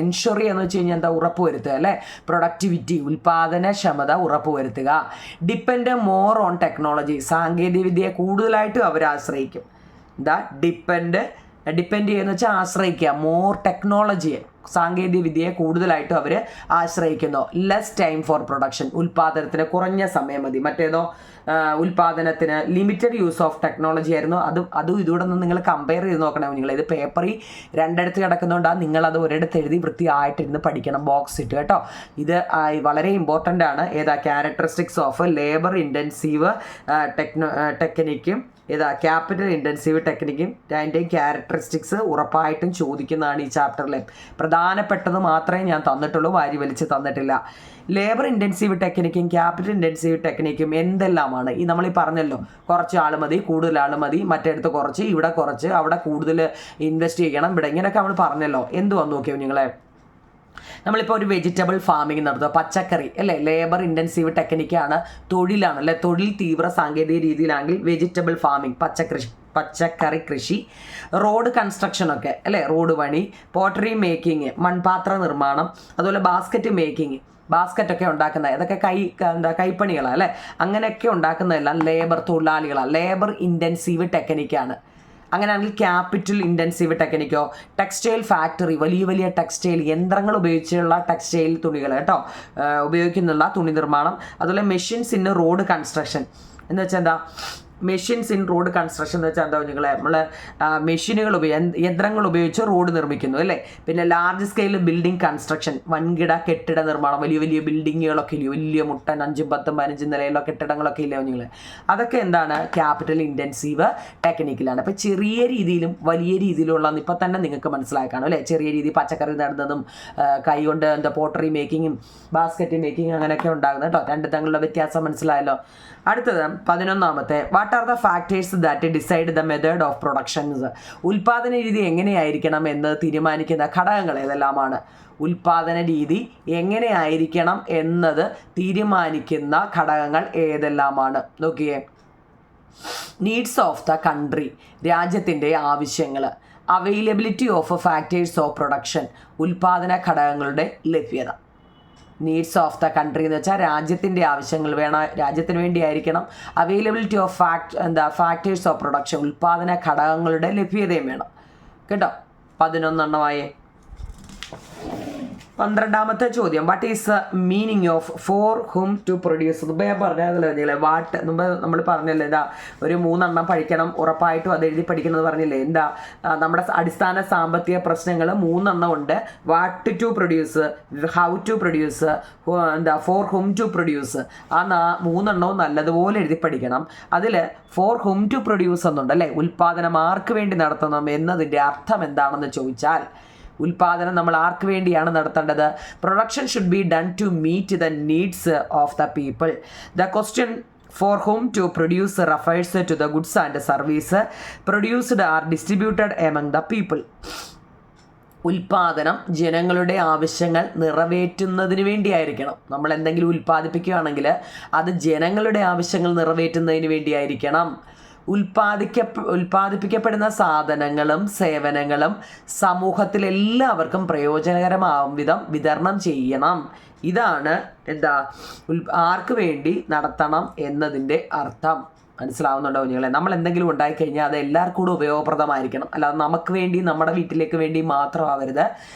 എൻഷുറി എന്ന് വെച്ച് കഴിഞ്ഞാൽ എന്താ, ഉറപ്പുവരുത്തുക അല്ലേ. പ്രൊഡക്ടിവിറ്റി ഉൽപ്പാദനക്ഷമത ഉറപ്പുവരുത്തുക. ഡിപ്പെൻഡ് മോർ ഓൺ ടെക്നോളജി, സാങ്കേതികവിദ്യയെ കൂടുതലായിട്ട് അവർ ആശ്രയിക്കും. ഡിപ്പെൻഡ് ചെയ്യുന്ന വെച്ചാൽ ആശ്രയിക്കുക. മോർ ടെക്നോളജിയെ, സാങ്കേതിക വിദ്യയെ കൂടുതലായിട്ടും അവർ ആശ്രയിക്കുന്നു. ലെസ് ടൈം ഫോർ പ്രൊഡക്ഷൻ, ഉൽപ്പാദനത്തിന് കുറഞ്ഞ സമയം മതി. മറ്റേതോ ഉൽപ്പാദനത്തിന് ലിമിറ്റഡ് യൂസ് ഓഫ് ടെക്നോളജി ആയിരുന്നു. അതും ഇതുകൂടെ ഒന്ന് നിങ്ങൾ കമ്പയർ ചെയ്ത് നോക്കണം. നിങ്ങൾ ഇത് പേപ്പറിൽ 2 ഇടത്ത് കിടക്കുന്നതുകൊണ്ടാണ്, നിങ്ങളത് ഒരിടത്ത് എഴുതി വൃത്തിയായിട്ടിരുന്ന് പഠിക്കണം, ബോക്സ് ഇട്ട് കേട്ടോ. ഇത് വളരെ ഇമ്പോർട്ടൻ്റ് ആണ്. ഏതാ ക്യാരക്ടറിസ്റ്റിക്സ് ഓഫ് ലേബർ ഇൻറ്റൻസീവ് ടെക്നിക്കും ക്യാപിറ്റൽ ഇൻറ്റൻസീവ് ടെക്നിക്കും അതിൻ്റെയും ക്യാരക്ടറിസ്റ്റിക്സ് ഉറപ്പായിട്ടും ചോദിക്കുന്നതാണ് ഈ ചാപ്റ്ററിൽ. പ്രധാനപ്പെട്ടത് മാത്രമേ ഞാൻ തന്നിട്ടുള്ളൂ, വാരി വലിച്ച് തന്നിട്ടില്ല. ലേബർ ഇൻറ്റൻസീവ് ടെക്നിക്കും ക്യാപിറ്റൽ ഇൻറ്റൻസീവ് ടെക്നിക്കും എന്തെല്ലാമാണ്? നമ്മളീ പറഞ്ഞല്ലോ, കുറച്ച് ആൾ മതി, കൂടുതൽ ആൾ മതി, മറ്റേടത്ത് കുറച്ച്, ഇവിടെ കുറച്ച്, അവിടെ കൂടുതൽ ഇൻവെസ്റ്റ് ചെയ്യണം, ഇവിടെ ഇങ്ങനെയൊക്കെ നമ്മൾ പറഞ്ഞല്ലോ. എന്തുവാന്ന് നോക്കിയോ നിങ്ങളെ. നമ്മളിപ്പോൾ ഒരു വെജിറ്റബിൾ ഫാമിംഗ് നടത്തുക, പച്ചക്കറി അല്ലേ, ലേബർ ഇൻറ്റൻസീവ് ടെക്നിക്കാണ്, തൊഴിലാണ് അല്ലേ. തൊഴിൽ തീവ്ര സാങ്കേതിക രീതിയിലാണെങ്കിൽ വെജിറ്റബിൾ ഫാമിംഗ്, പച്ചക്കറി കൃഷി. റോഡ് കൺസ്ട്രക്ഷനൊക്കെ അല്ലേ, റോഡ് പണി. പോട്ടറി മേക്കിങ്, മൺപാത്ര നിർമ്മാണം. അതുപോലെ ബാസ്ക്കറ്റ് മേക്കിങ്, ബാസ്ക്കറ്റൊക്കെ ഉണ്ടാക്കുന്ന, ഇതൊക്കെ കൈപ്പണികളാണ് അല്ലേ. അങ്ങനെയൊക്കെ ഉണ്ടാക്കുന്നതെല്ലാം തൊഴിലാളികളാണ്, ലേബർ ഇൻറ്റൻസീവ് ടെക്നിക്കാണ്. അങ്ങനെയാണെങ്കിൽ ക്യാപിറ്റൽ ഇൻറ്റൻസീവ് ടെക്നിക്കോ, ടെക്സ്റ്റൈൽ ഫാക്ടറി, വലിയ ടെക്സ്റ്റൈൽ യന്ത്രങ്ങൾ ഉപയോഗിച്ചുള്ള ടെക്സ്റ്റൈൽ തുണികൾ കേട്ടോ ഉപയോഗിക്കുന്നുള്ള തുണി നിർമ്മാണം. അതുപോലെ മെഷീൻസ് ഇൻ റോഡ് കൺസ്ട്രക്ഷൻ എന്ന് വെച്ചാൽ എന്താ, മെഷീൻസ് ഇൻ റോഡ് കൺസ്ട്രക്ഷൻ എന്ന് വെച്ചാൽ എന്താ നിങ്ങളെ, നമ്മൾ യന്ത്രങ്ങൾ ഉപയോഗിച്ച് റോഡ് നിർമ്മിക്കുന്നു അല്ലേ. പിന്നെ ലാർജ് സ്കെയിൽ ബിൽഡിംഗ് കൺസ്ട്രക്ഷൻ, വൻകിട കെട്ടിട നിർമ്മാണം, വലിയ ബിൽഡിങ്ങുകളൊക്കെ ഇല്ലേ, വലിയ 5, 10, 15 നിലയിലുള്ള കെട്ടിടങ്ങളൊക്കെ ഇല്ലേ നിങ്ങൾ, അതൊക്കെ എന്താണ്, ക്യാപിറ്റൽ ഇൻറ്റൻസീവ് ടെക്നിക്കിലാണ്. അപ്പോൾ ചെറിയ രീതിയിലും വലിയ രീതിയിലുള്ള ഇപ്പം തന്നെ നിങ്ങൾക്ക് മനസ്സിലാക്കണം അല്ലേ. ചെറിയ രീതിയിൽ പച്ചക്കറി നടുന്നതും കൈകൊണ്ട് പോട്ടറി മേക്കിങ്ങും ബാസ്ക്കറ്റ് മേക്കിങ്ങും അങ്ങനെയൊക്കെ ഉണ്ടാകുന്നത് കേട്ടോ. 2 തമ്മിലുള്ള വ്യത്യാസം മനസ്സിലായല്ലോ. അടുത്തത് 11ാമത്തെ. What are the factors that decide the method of productions, ഉൽപ്പാദന രീതി എങ്ങനെയായിരിക്കണം എന്ന് തീരുമാനിക്കുന്ന ഘടകങ്ങൾ ഏതെല്ലാമാണ്? ഉൽപ്പാദന രീതി എങ്ങനെയായിരിക്കണം എന്നത് തീരുമാനിക്കുന്ന ഘടകങ്ങൾ ഏതെല്ലാമാണ്? നോക്കിയേ. നീഡ്സ് ഓഫ് ദ കൺട്രി, രാജ്യത്തിൻ്റെ ആവശ്യങ്ങൾ. Availability of factors of production, ഉൽപ്പാദന ഘടകങ്ങളുടെ ലഭ്യത. നീഡ്സ് ഓഫ് ദ കൺട്രി എന്ന് വെച്ചാൽ രാജ്യത്തിൻ്റെ ആവശ്യങ്ങൾ വേണം, രാജ്യത്തിന് വേണ്ടിയായിരിക്കണം. Availability of factors of production, ഉൽപ്പാദന ഘടകങ്ങളുടെ ലഭ്യതയും വേണം കേട്ടോ. 11 എണ്ണമായേ. 12ാമത്തെ ചോദ്യം, what is the meaning of for whom to produce? മുമ്പ് ഞാൻ പറഞ്ഞല്ലോ നിങ്ങളെ വാട്ട് മുമ്പ് നമ്മൾ പറഞ്ഞല്ലേ എന്താ ഒരു 3 എണ്ണം പഠിക്കണം, ഉറപ്പായിട്ടും അത് എഴുതി പഠിക്കുന്നത് പറഞ്ഞില്ലേ. എന്താ നമ്മുടെ അടിസ്ഥാന സാമ്പത്തിക പ്രശ്നങ്ങൾ 3 എണ്ണം ഉണ്ട്. What to produce, how to produce, എന്താ ഫോർ ഹും ടു പ്രൊഡ്യൂസ്. ആ 3 എണ്ണവും നല്ലതുപോലെ എഴുതി പഠിക്കണം. അതിൽ ഫോർ ഹും ടു പ്രൊഡ്യൂസ് എന്നുണ്ട് അല്ലേ. ഉൽപ്പാദനം ആർക്ക് വേണ്ടി നടത്തണം എന്നതിൻ്റെ അർത്ഥം എന്താണെന്ന് ചോദിച്ചാൽ, ഉൽപാദനം നമ്മൾ ആർക്ക് വേണ്ടിയാണ് നടത്തേണ്ടത്? Production should be done to meet the needs of the people. The question for whom to produce refers to the goods and service produced or distributed among the people. ഉൽപാദനം ജനങ്ങളുടെ ആവശ്യങ്ങൾ നിറവേറ്റുന്നതിന് വേണ്ടിയായിരിക്കണം. നമ്മൾ എന്തെങ്കിലും ഉൽപ്പാദിപ്പിക്കുകയാണെങ്കിൽ അത് ജനങ്ങളുടെ ആവശ്യങ്ങൾ നിറവേറ്റുന്നതിന് വേണ്ടിയായിരിക്കണം. ഉൽപ്പാദിപ്പിക്കപ്പെടുന്ന സാധനങ്ങളും സേവനങ്ങളും സമൂഹത്തിലെല്ലാവർക്കും പ്രയോജനകരമാവും വിധം വിതരണം ചെയ്യണം. ഇതാണ് എന്താ ആർക്ക് വേണ്ടി നടത്തണം എന്നതിൻ്റെ അർത്ഥം. മനസ്സിലാവുന്നുണ്ടോ കുഞ്ഞുങ്ങളെ? നമ്മൾ എന്തെങ്കിലും ഉണ്ടായിക്കഴിഞ്ഞാൽ അത് എല്ലാവർക്കും കൂടെ ഉപയോഗപ്രദമായിരിക്കണം. അല്ലാതെ നമുക്ക് വേണ്ടി നമ്മുടെ വീട്ടിലേക്ക് വേണ്ടി മാത്രമാവരുത്,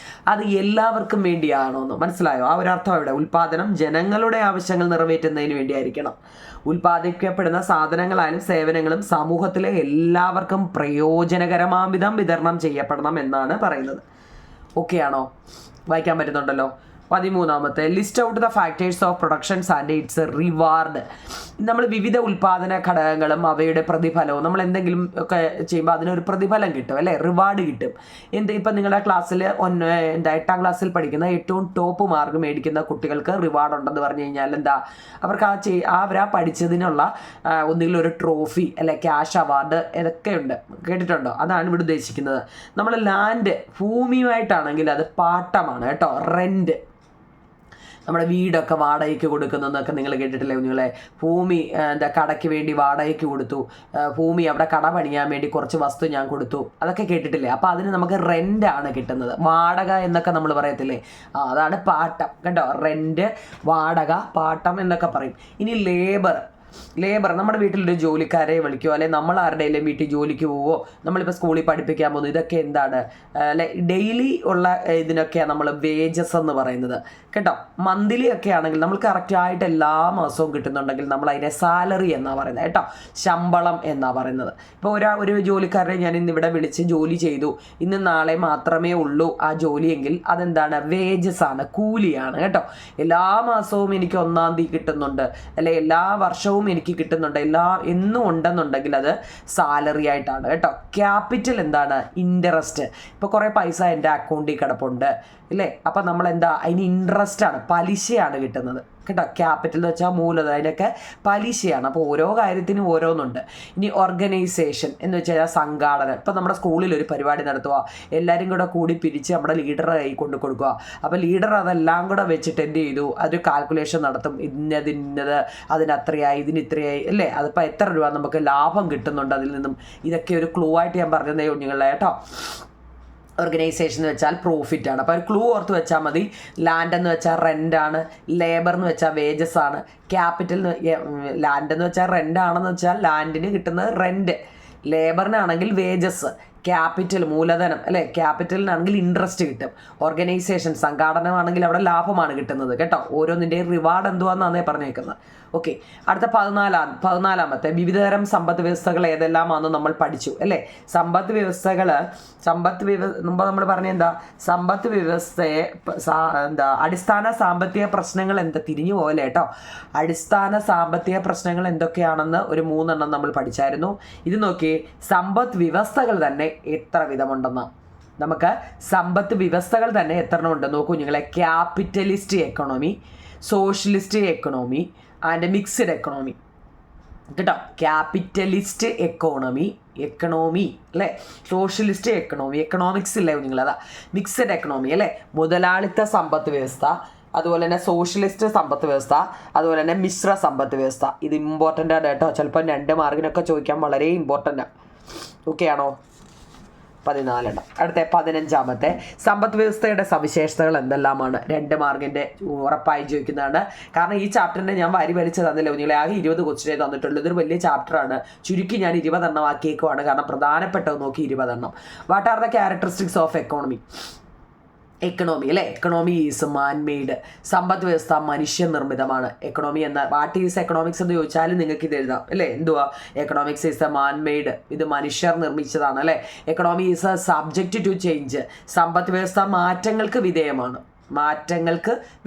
അത് എല്ലാവർക്കും വേണ്ടിയാണോന്ന് മനസ്സിലായോ? ആ ഒരു അർത്ഥം ഇവിടെ. ഉൽപ്പാദനം ജനങ്ങളുടെ ആവശ്യങ്ങൾ നിറവേറ്റുന്നതിന് വേണ്ടിയായിരിക്കണം. ഉൽപ്പാദിപ്പിക്കപ്പെടുന്ന സാധനങ്ങളായാലും സേവനങ്ങളും സമൂഹത്തിലെ എല്ലാവർക്കും പ്രയോജനകരമാം വിധം വിതരണം ചെയ്യപ്പെടണം എന്നാണ് പറയുന്നത്. ഓക്കെ ആണോ? വായിക്കാൻ പറ്റുന്നുണ്ടല്ലോ? 13ാമത്തെ, list out the factors of productions and its reward. നമ്മൾ വിവിധ ഉൽപ്പാദന ഘടകങ്ങളും അവയുടെ പ്രതിഫലവും, നമ്മൾ എന്തെങ്കിലും ഒക്കെ ചെയ്യുമ്പോൾ അതിനൊരു പ്രതിഫലം കിട്ടും അല്ലേ, റിവാർഡ് കിട്ടും. ഇപ്പം നിങ്ങളുടെ ക്ലാസ്സിൽ 8ാം ക്ലാസ്സിൽ പഠിക്കുന്ന ഏറ്റവും ടോപ്പ് മാർക്ക് മേടിക്കുന്ന കുട്ടികൾക്ക് റിവാർഡ് ഉണ്ടെന്ന് പറഞ്ഞു കഴിഞ്ഞാൽ എന്താ, അവർക്ക് അവരാ പഠിച്ചതിനുള്ള ഒന്നുകിൽ ഒരു ട്രോഫി അല്ലെ ക്യാഷ് അവാർഡ് ഇതൊക്കെ ഉണ്ട്. കേട്ടിട്ടുണ്ടോ? അതാണ് ഇവിടെ ഉദ്ദേശിക്കുന്നത്. നമ്മൾ ലാൻഡ് ഭൂമിയുമായിട്ടാണെങ്കിൽ അത് പാട്ടമാണ് കേട്ടോ, റെൻറ്റ്. നമ്മുടെ വീടൊക്കെ വാടകയ്ക്ക് കൊടുക്കുന്നതെന്നൊക്കെ നിങ്ങൾ കേട്ടിട്ടില്ലേ കുഞ്ഞുങ്ങളെ? ഭൂമി എന്താ കടയ്ക്ക് വേണ്ടി വാടകയ്ക്ക് കൊടുത്തു, ഭൂമി അവിടെ കട പണിയാൻ വേണ്ടി കുറച്ച് വസ്തു ഞാൻ കൊടുത്തു, അതൊക്കെ കേട്ടിട്ടില്ലേ? അപ്പോൾ അതിന് നമുക്ക് റെൻ്റാണ് കിട്ടുന്നത്. വാടക എന്നൊക്കെ നമ്മൾ പറയത്തില്ലേ, അതാണ് പാട്ടം കേട്ടോ. റെൻറ്റ്, വാടക, പാട്ടം എന്നൊക്കെ പറയും. ഇനി ലേബർ, നമ്മുടെ വീട്ടിലൊരു ജോലിക്കാരെ വിളിക്കുമോ, അല്ലെങ്കിൽ നമ്മൾ ആരുടെയെങ്കിലും വീട്ടിൽ ജോലിക്ക് പോവോ, നമ്മളിപ്പോൾ സ്കൂളിൽ പഠിപ്പിക്കാൻ പോകുന്നു, ഇതൊക്കെ എന്താണ് അല്ലെ ഡെയിലി ഉള്ള ഇതിനൊക്കെയാണ് നമ്മൾ വേജസ് എന്ന് പറയുന്നത് കേട്ടോ. മന്ത്ലി ഒക്കെ ആണെങ്കിൽ നമ്മൾ കറക്റ്റായിട്ട് എല്ലാ മാസവും കിട്ടുന്നുണ്ടെങ്കിൽ നമ്മൾ അതിനെ സാലറി എന്നാണ് പറയുന്നത് കേട്ടോ, ശമ്പളം എന്നാണ് പറയുന്നത്. ഇപ്പോൾ ഒരു ജോലിക്കാരനെ ഞാൻ ഇന്നിവിടെ വിളിച്ച് ജോലി ചെയ്തു, ഇന്ന് നാളെ മാത്രമേ ഉള്ളൂ ആ ജോലിയെങ്കിൽ അതെന്താണ്? വേജസ് ആണ്, കൂലിയാണ് കേട്ടോ. എല്ലാ മാസവും എനിക്ക് 1-ാം തീയതി കിട്ടുന്നുണ്ട് അല്ലെ എല്ലാ വർഷവും എനിക്ക് കിട്ടുന്നുണ്ട്, എന്നും ഉണ്ടെന്നുണ്ടെങ്കിൽ അത് സാലറി ആയിട്ടാണ് കേട്ടോ. ക്യാപിറ്റൽ എന്താണ്? ഇൻട്രസ്റ്റ്. ഇപ്പോൾ കുറേ പൈസ എൻ്റെ അക്കൗണ്ടിൽ കിടപ്പുണ്ട് ഇല്ലേ, അപ്പം നമ്മൾ എന്താ അതിന് ഇൻട്രസ്റ്റ് ആണ്, പലിശയാണ് കിട്ടുന്നത് കേട്ടോ. ക്യാപിറ്റൽ എന്ന് വെച്ചാൽ മൂലധനം, അതിനൊക്കെ പലിശയാണ്. അപ്പോൾ ഓരോ കാര്യത്തിനും ഓരോന്നുണ്ട്. ഇനി ഓർഗനൈസേഷൻ എന്ന് വെച്ചാൽ സംഘാടനം. ഇപ്പം നമ്മുടെ സ്കൂളിൽ ഒരു പരിപാടി നടത്തുക, എല്ലാവരും കൂടി പിരിച്ച് നമ്മുടെ ലീഡറെ കൈ കൊണ്ട് കൊടുക്കുക. അപ്പോൾ ലീഡർ അതെല്ലാം കൂടെ വെച്ചിട്ട് എന്ത് ചെയ്തു, അതൊരു കാൽക്കുലേഷൻ നടത്തും. ഇന്നത് അതിനത്രയായി, ഇതിന് ഇത്രയായി അല്ലേ, അതിപ്പോൾ എത്ര രൂപ നമുക്ക് ലാഭം കിട്ടുന്നുണ്ട് അതിൽ നിന്നും. ഇതൊക്കെ ഒരു ക്ലൂ ആയിട്ട് ഞാൻ പറഞ്ഞതേ കുഞ്ഞുങ്ങളെ കേട്ടോ. ഓർഗനൈസേഷൻ എന്ന് വെച്ചാൽ പ്രോഫിറ്റ് ആണ്. അപ്പോൾ ഒരു ക്ലൂ ഓർത്ത് വെച്ചാൽ മതി. ലാൻഡ് എന്ന് വെച്ചാൽ റെൻ്റാണ്, ലേബർ എന്ന് വെച്ചാൽ വേജസ് ആണ്, ക്യാപിറ്റൽ ലാൻഡ് എന്ന് വെച്ചാൽ റെൻ്റ് ആണെന്ന് വെച്ചാൽ ലാൻഡിന് കിട്ടുന്നത് റെൻറ്റ്, ലേബറിനാണെങ്കിൽ വേജസ്, ക്യാപിറ്റൽ മൂലധനം അല്ലേ, ക്യാപിറ്റലിനാണെങ്കിൽ ഇൻട്രസ്റ്റ് കിട്ടും. ഓർഗനൈസേഷൻ സംഘാടനമാണെങ്കിൽ അവിടെ ലാഭമാണ് കിട്ടുന്നത് കേട്ടോ. ഓരോന്നിൻ്റെയും റിവാർഡ് എന്തുവാന്നാന്നേ പറഞ്ഞേക്കുന്നത്. ഓക്കെ, അടുത്ത 14ാമത്തെ, വിവിധതരം സമ്പദ് വ്യവസ്ഥകൾ ഏതെല്ലാമാണെന്ന് നമ്മൾ പഠിച്ചു അല്ലേ. മുമ്പ് നമ്മൾ പറഞ്ഞ എന്താ, സമ്പദ് വ്യവസ്ഥയെ അടിസ്ഥാന സാമ്പത്തിക പ്രശ്നങ്ങൾ തിരിഞ്ഞു പോലെ കേട്ടോ. അടിസ്ഥാന സാമ്പത്തിക പ്രശ്നങ്ങൾ എന്തൊക്കെയാണെന്ന് ഒരു 3 എണ്ണം നമ്മൾ പഠിച്ചായിരുന്നു. ഇത് നോക്കി, സമ്പദ് വ്യവസ്ഥകൾ തന്നെ എത്ര വിധമുണ്ടെന്ന്. നമുക്ക് സമ്പത്ത് വ്യവസ്ഥകൾ തന്നെ എത്ര ഉണ്ട് നോക്കൂ നിങ്ങളെ. Capitalist economy, socialist economy and mixed economy കേട്ടോ. ക്യാപിറ്റലിസ്റ്റ് എക്കോണമി അല്ലേ, സോഷ്യലിസ്റ്റ് എക്കണോമി, എക്കണോമിക്സ് ഇല്ലേ നിങ്ങളതാ. മിക്സഡ് എക്കണോമി അല്ലേ, മുതലാളിത്ത സമ്പത്ത് വ്യവസ്ഥ, അതുപോലെ തന്നെ സോഷ്യലിസ്റ്റ് സമ്പത്ത് വ്യവസ്ഥ, അതുപോലെ തന്നെ മിശ്ര സമ്പത്ത് വ്യവസ്ഥ. ഇത് ഇമ്പോർട്ടൻ്റ് ആണ് കേട്ടോ, ചിലപ്പോൾ 2 മാർക്കിനൊക്കെ ചോദിക്കാൻ വളരെ ഇമ്പോർട്ടൻ്റ് ആണ്. ഓക്കെ ആണോ? 14. അടുത്ത 15ാമത്തെ, സമ്പദ് വ്യവസ്ഥയുടെ സവിശേഷതകൾ എന്തെല്ലാമാണ്? 2 മാർക്കിൻ്റെ ഉറപ്പായി ചോദിക്കുന്നതാണ്. കാരണം ഈ ചാപ്റ്ററിനെ ഞാൻ വലിച്ചു തന്നില്ല കുഞ്ഞുങ്ങളെ, ആകെ 20 ക്വസ്റ്റ്യനെ തന്നിട്ടുള്ളൂ. ഇതൊരു വലിയ ചാപ്റ്ററാണ്, ചുരുക്കി ഞാൻ 20 എണ്ണം ആക്കിയേക്കുവാണ്. കാരണം പ്രധാനപ്പെട്ടത് നോക്കി 20 എണ്ണം. What are the characteristics of economy? Economy അല്ലേ, എക്കണോമി ഈസ് മാൻ മെയ്ഡ്, സമ്പദ് വ്യവസ്ഥ മനുഷ്യനിർമ്മിതമാണ്. എക്കണോമി എന്ന വാട്ട് ഈസ് എക്കണോമിക്സ് എന്ന് ചോദിച്ചാലും നിങ്ങൾക്ക് ഇത് എഴുതാം അല്ലേ. എന്തുവാ economics is a man made, ഇത് മനുഷ്യർ നിർമ്മിച്ചതാണ് അല്ലേ. Economy is a subject to change, സമ്പദ് വ്യവസ്ഥ മാറ്റങ്ങൾക്ക്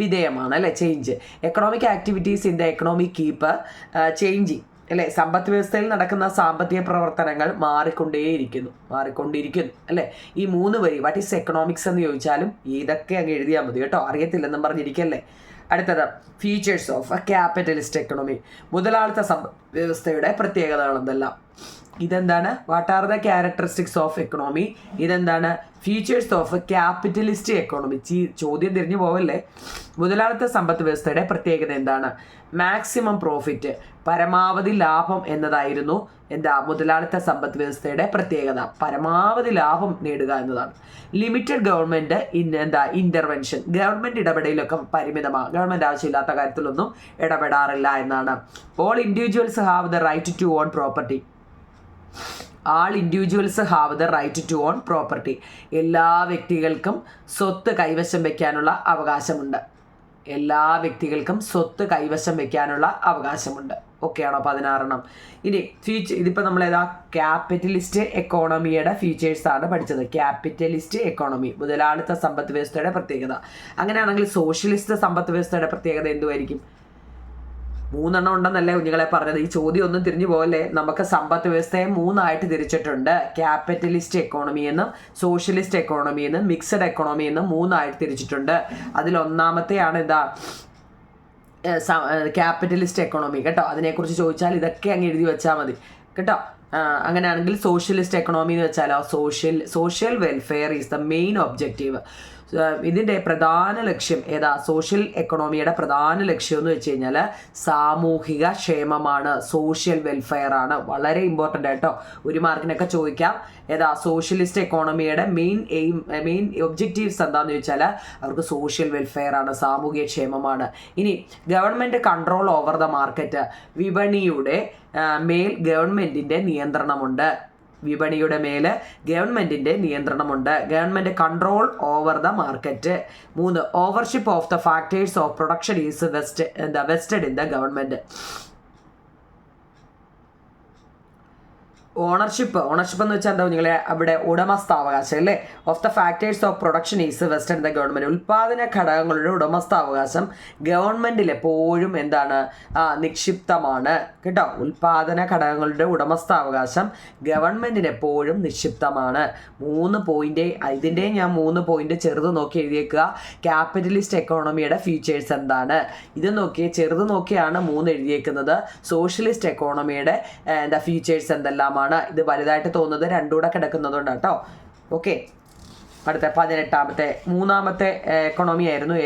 വിധേയമാണ് അല്ലേ, change. Economic activities in the economy keep changing അല്ലേ, സമ്പദ് വ്യവസ്ഥയിൽ നടക്കുന്ന സാമ്പത്തിക പ്രവർത്തനങ്ങൾ മാറിക്കൊണ്ടിരിക്കുന്നു അല്ലേ. ഈ 3 വരി വാട്ട് ഈസ് എക്കണോമിക്സ് എന്ന് ചോദിച്ചാലും ഇതൊക്കെ അങ്ങ് എഴുതിയാൽ മതി കേട്ടോ, അറിയത്തില്ലെന്നും പറഞ്ഞിരിക്കല്ലേ. അടുത്തത് features of A capitalist economy, മുതലാളിത്ത സമ്പദ് വ്യവസ്ഥയുടെ പ്രത്യേകതകൾ എന്തെല്ലാം. ഇതെന്താണ്, what are the characteristics of economy, ഇതെന്താണ് ഫീച്ചേഴ്സ് ഓഫ് ക്യാപിറ്റലിസ്റ്റ് എക്കോണമി. ചോദ്യം തിരിഞ്ഞു പോവല്ലേ. മുതലാളിത്ത സമ്പദ് വ്യവസ്ഥയുടെ പ്രത്യേകത എന്താണ്? മാക്സിമം പ്രോഫിറ്റ്, പരമാവധി ലാഭം എന്നതായിരുന്നു മുതലാളിത്ത സമ്പദ് വ്യവസ്ഥയുടെ പ്രത്യേകത, പരമാവധി ലാഭം നേടുക എന്നതാണ്. ലിമിറ്റഡ് ഗവൺമെന്റ് ഇന്റർവെൻഷൻ, ഗവൺമെന്റ് ഇടപെടലൊക്കെ പരിമിതമാണ്, ഗവൺമെന്റ് ആവശ്യമില്ലാത്ത കാര്യത്തിലൊന്നും ഇടപെടാറില്ല എന്നാണ്. All individuals have the right to own property, all individuals have the right to own property, എല്ലാ വ്യക്തികൾക്കും സ്വത്ത് കൈവശം വയ്ക്കാനുള്ള അവകാശമുണ്ട്, ഓക്കെയാണോ? 16. ഇനി ഇതിപ്പോൾ നമ്മൾ ക്യാപിറ്റലിസ്റ്റ് എക്കോണമിയുടെ ഫീച്ചേഴ്സാണ് പഠിച്ചത്. ക്യാപിറ്റലിസ്റ്റ് എക്കോണമി, മുതലാളിത്ത സമ്പദ് വ്യവസ്ഥയുടെ പ്രത്യേകത. അങ്ങനെയാണെങ്കിൽ സോഷ്യലിസ്റ്റ് സമ്പദ് വ്യവസ്ഥയുടെ പ്രത്യേകത എന്തുമായിരിക്കും? 3 ഉണ്ടെന്നല്ലേ കുഞ്ഞുങ്ങളെ പറഞ്ഞത്. ഈ ചോദ്യം ഒന്നും തിരിഞ്ഞു പോകല്ലേ. നമുക്ക് സമ്പദ് വ്യവസ്ഥയെ 3 തിരിച്ചിട്ടുണ്ട്. ക്യാപിറ്റലിസ്റ്റ് എക്കോണമി എന്നും സോഷ്യലിസ്റ്റ് എക്കോണമി എന്നും മിക്സഡ് എക്കോണമി എന്നും 3 തിരിച്ചിട്ടുണ്ട്. അതിൽ ഒന്നാമത്തെയാണ് ക്യാപിറ്റലിസ്റ്റ് എക്കോണമി കേട്ടോ. അതിനെക്കുറിച്ച് ചോദിച്ചാൽ ഇതൊക്കെ അങ്ങ് എഴുതി വെച്ചാൽ മതി കേട്ടോ. അങ്ങനെയാണെങ്കിൽ സോഷ്യലിസ്റ്റ് എക്കോണമി എന്ന് വെച്ചാലോ, social welfare is the main objective. ഇതിൻ്റെ പ്രധാന ലക്ഷ്യം സോഷ്യൽ എക്കണോമിയുടെ പ്രധാന ലക്ഷ്യം എന്ന് വെച്ച് കഴിഞ്ഞാൽ സാമൂഹിക ക്ഷേമമാണ്, സോഷ്യൽ വെൽഫെയർ ആണ്. വളരെ ഇമ്പോർട്ടൻ്റ് ആയിട്ടോ, 1 മാർക്കിനൊക്കെ ചോദിക്കാം. സോഷ്യലിസ്റ്റ് എക്കോണമിയുടെ മെയിൻ ഒബ്ജക്റ്റീവ്സ് എന്താണെന്ന് ചോദിച്ചാൽ അവർക്ക് സോഷ്യൽ വെൽഫെയർ ആണ്, സാമൂഹിക ക്ഷേമമാണ്. ഇനി government control over the market, വിപണിയുടെ മേൽ ഗവൺമെൻറ്റിൻ്റെ നിയന്ത്രണമുണ്ട്, വിപണിയുടെ മേൽ ഗവൺമെൻറ്റിൻ്റെ നിയന്ത്രണമുണ്ട്. Government control over the market. 3 ownership of the factors of production is vested in the government. Ownership എന്ന് വെച്ചാൽ എന്താ നിങ്ങളെ അവിടെ ഉടമസ്ഥാവകാശം അല്ലേ. Of the factors of production is vested in the government. ഉൽപാദന ഘടകങ്ങളുടെ ഉടമസ്ഥാവകാശം ഗവൺമെൻറ്റിൽ എപ്പോഴും നിക്ഷിപ്തമാണ് കേട്ടോ. ഉൽപാദന ഘടകങ്ങളുടെ ഉടമസ്ഥാവകാശം ഗവൺമെൻറ്റിന് എപ്പോഴും നിക്ഷിപ്തമാണ്. 3 പോയിന്റ്, ഇതിൻ്റെ ഞാൻ 3 പോയിന്റ് ചെറുത് നോക്കി എഴുതിയേക്കുക. ക്യാപിറ്റലിസ്റ്റ് എക്കോണമിയുടെ ഫീച്ചേഴ്സ് എന്താണ് ഇത് നോക്കി, ചെറുത് നോക്കിയാണ് 3 എഴുതിയേക്കുന്നത്. സോഷ്യലിസ്റ്റ് എക്കോണമിയുടെ ഫീച്ചേഴ്സ് എന്തെല്ലാമാണ്. ഇത് വലുതായിട്ട് തോന്നുന്നത് 2 കിടക്കുന്നതുകൊണ്ട് കേട്ടോ. ഓക്കെ, അടുത്ത 18ാമത്തെ 3ാമത്തെ എക്കോണമി ആയിരുന്നു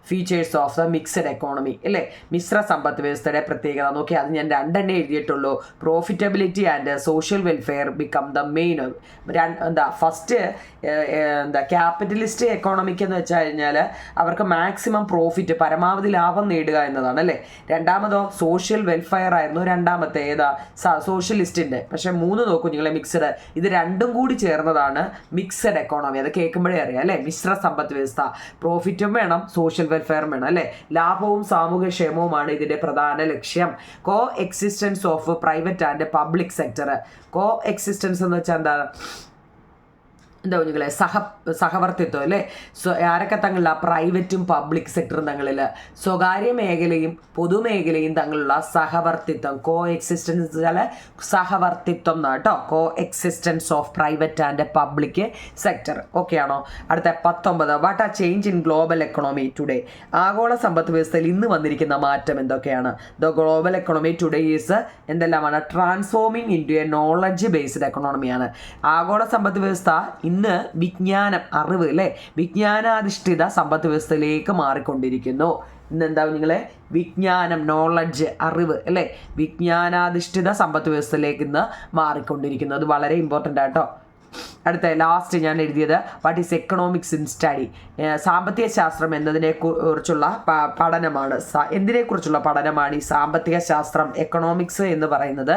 features of the mixed economy അല്ലേ. മിശ്ര സമ്പദ് വ്യവസ്ഥയുടെ പ്രത്യേകത നോക്കി, അത് ഞാൻ 2 എഴുതിയിട്ടുള്ളൂ. Profitability and social welfare become the main. First capitalist എക്കോണമിക്ക് എന്ന് വെച്ച് കഴിഞ്ഞാൽ അവർക്ക് മാക്സിമം പ്രോഫിറ്റ്, പരമാവധി ലാഭം നേടുക എന്നതാണ് അല്ലേ. രണ്ടാമതോ സോഷ്യൽ വെൽഫെയർ ആയിരുന്നു രണ്ടാമത്തെ സോഷ്യലിസ്റ്റിൻ്റെ. പക്ഷേ 3 നോക്കൂ നിങ്ങളെ, മിക്സഡ്, ഇത് 2 കൂടി ചേർന്നതാണ് മിക്സഡ് എക്കോണമി. അത് കേൾക്കുമ്പോഴേ അറിയാം അല്ലേ. മിശ്ര സമ്പദ് വ്യവസ്ഥ, പ്രോഫിറ്റും വേണം സോഷ്യൽ വെൽഫെയറും വേണം അല്ലേ. ലാഭവും സാമൂഹ്യ ക്ഷേമവുമാണ് ഇതിൻ്റെ പ്രധാന ലക്ഷ്യം. കോ existence of private and public sector. Co existence എന്ന് വെച്ചാൽ കുഞ്ഞുങ്ങളെ സഹവർത്തിത്വം അല്ലേ. ആരൊക്കെ തങ്ങളിലുള്ള പ്രൈവറ്റും പബ്ലിക് സെക്ടറും തങ്ങളിൽ, സ്വകാര്യ മേഖലയും പൊതുമേഖലയും തങ്ങളിലുള്ള സഹവർത്തിത്വം. കോ എക്സിസ്റ്റൻസ് വെച്ചാൽ സഹവർത്തിത്വം എന്നാണ് കേട്ടോ. Coexistence of private and public sector. Okay ആണോ? അടുത്ത 19, what are change in global economy today. ആഗോള സമ്പദ് വ്യവസ്ഥയിൽ ഇന്ന് വന്നിരിക്കുന്ന മാറ്റം എന്തൊക്കെയാണ്? The global economy today is എന്തെല്ലാമാണ്? Transforming into a knowledge based എക്കണോമിയാണ്. ആഗോള സമ്പദ് വ്യവസ്ഥ ഇന്ന് വിജ്ഞാനം, അറിവ് അല്ലേ, വിജ്ഞാനാധിഷ്ഠിത സമ്പദ് വ്യവസ്ഥയിലേക്ക് മാറിക്കൊണ്ടിരിക്കുന്നു. ഇന്നെന്താ നിങ്ങളെ വിജ്ഞാനം, നോളജ്, അറിവ് അല്ലേ, വിജ്ഞാനാധിഷ്ഠിത സമ്പദ് വ്യവസ്ഥയിലേക്ക് ഇന്ന് മാറിക്കൊണ്ടിരിക്കുന്നു. അത് വളരെ ഇമ്പോർട്ടൻ്റ് ആട്ടോ. അടുത്ത ലാസ്റ്റ് ഞാൻ എഴുതിയത് what is economics in study. സാമ്പത്തിക ശാസ്ത്രം എന്നതിനെ കുറിച്ചുള്ള പഠനമാണ്. എന്തിനെക്കുറിച്ചുള്ള പഠനമാണ് ഈ സാമ്പത്തിക ശാസ്ത്രം, എക്കണോമിക്സ് എന്ന് പറയുന്നത്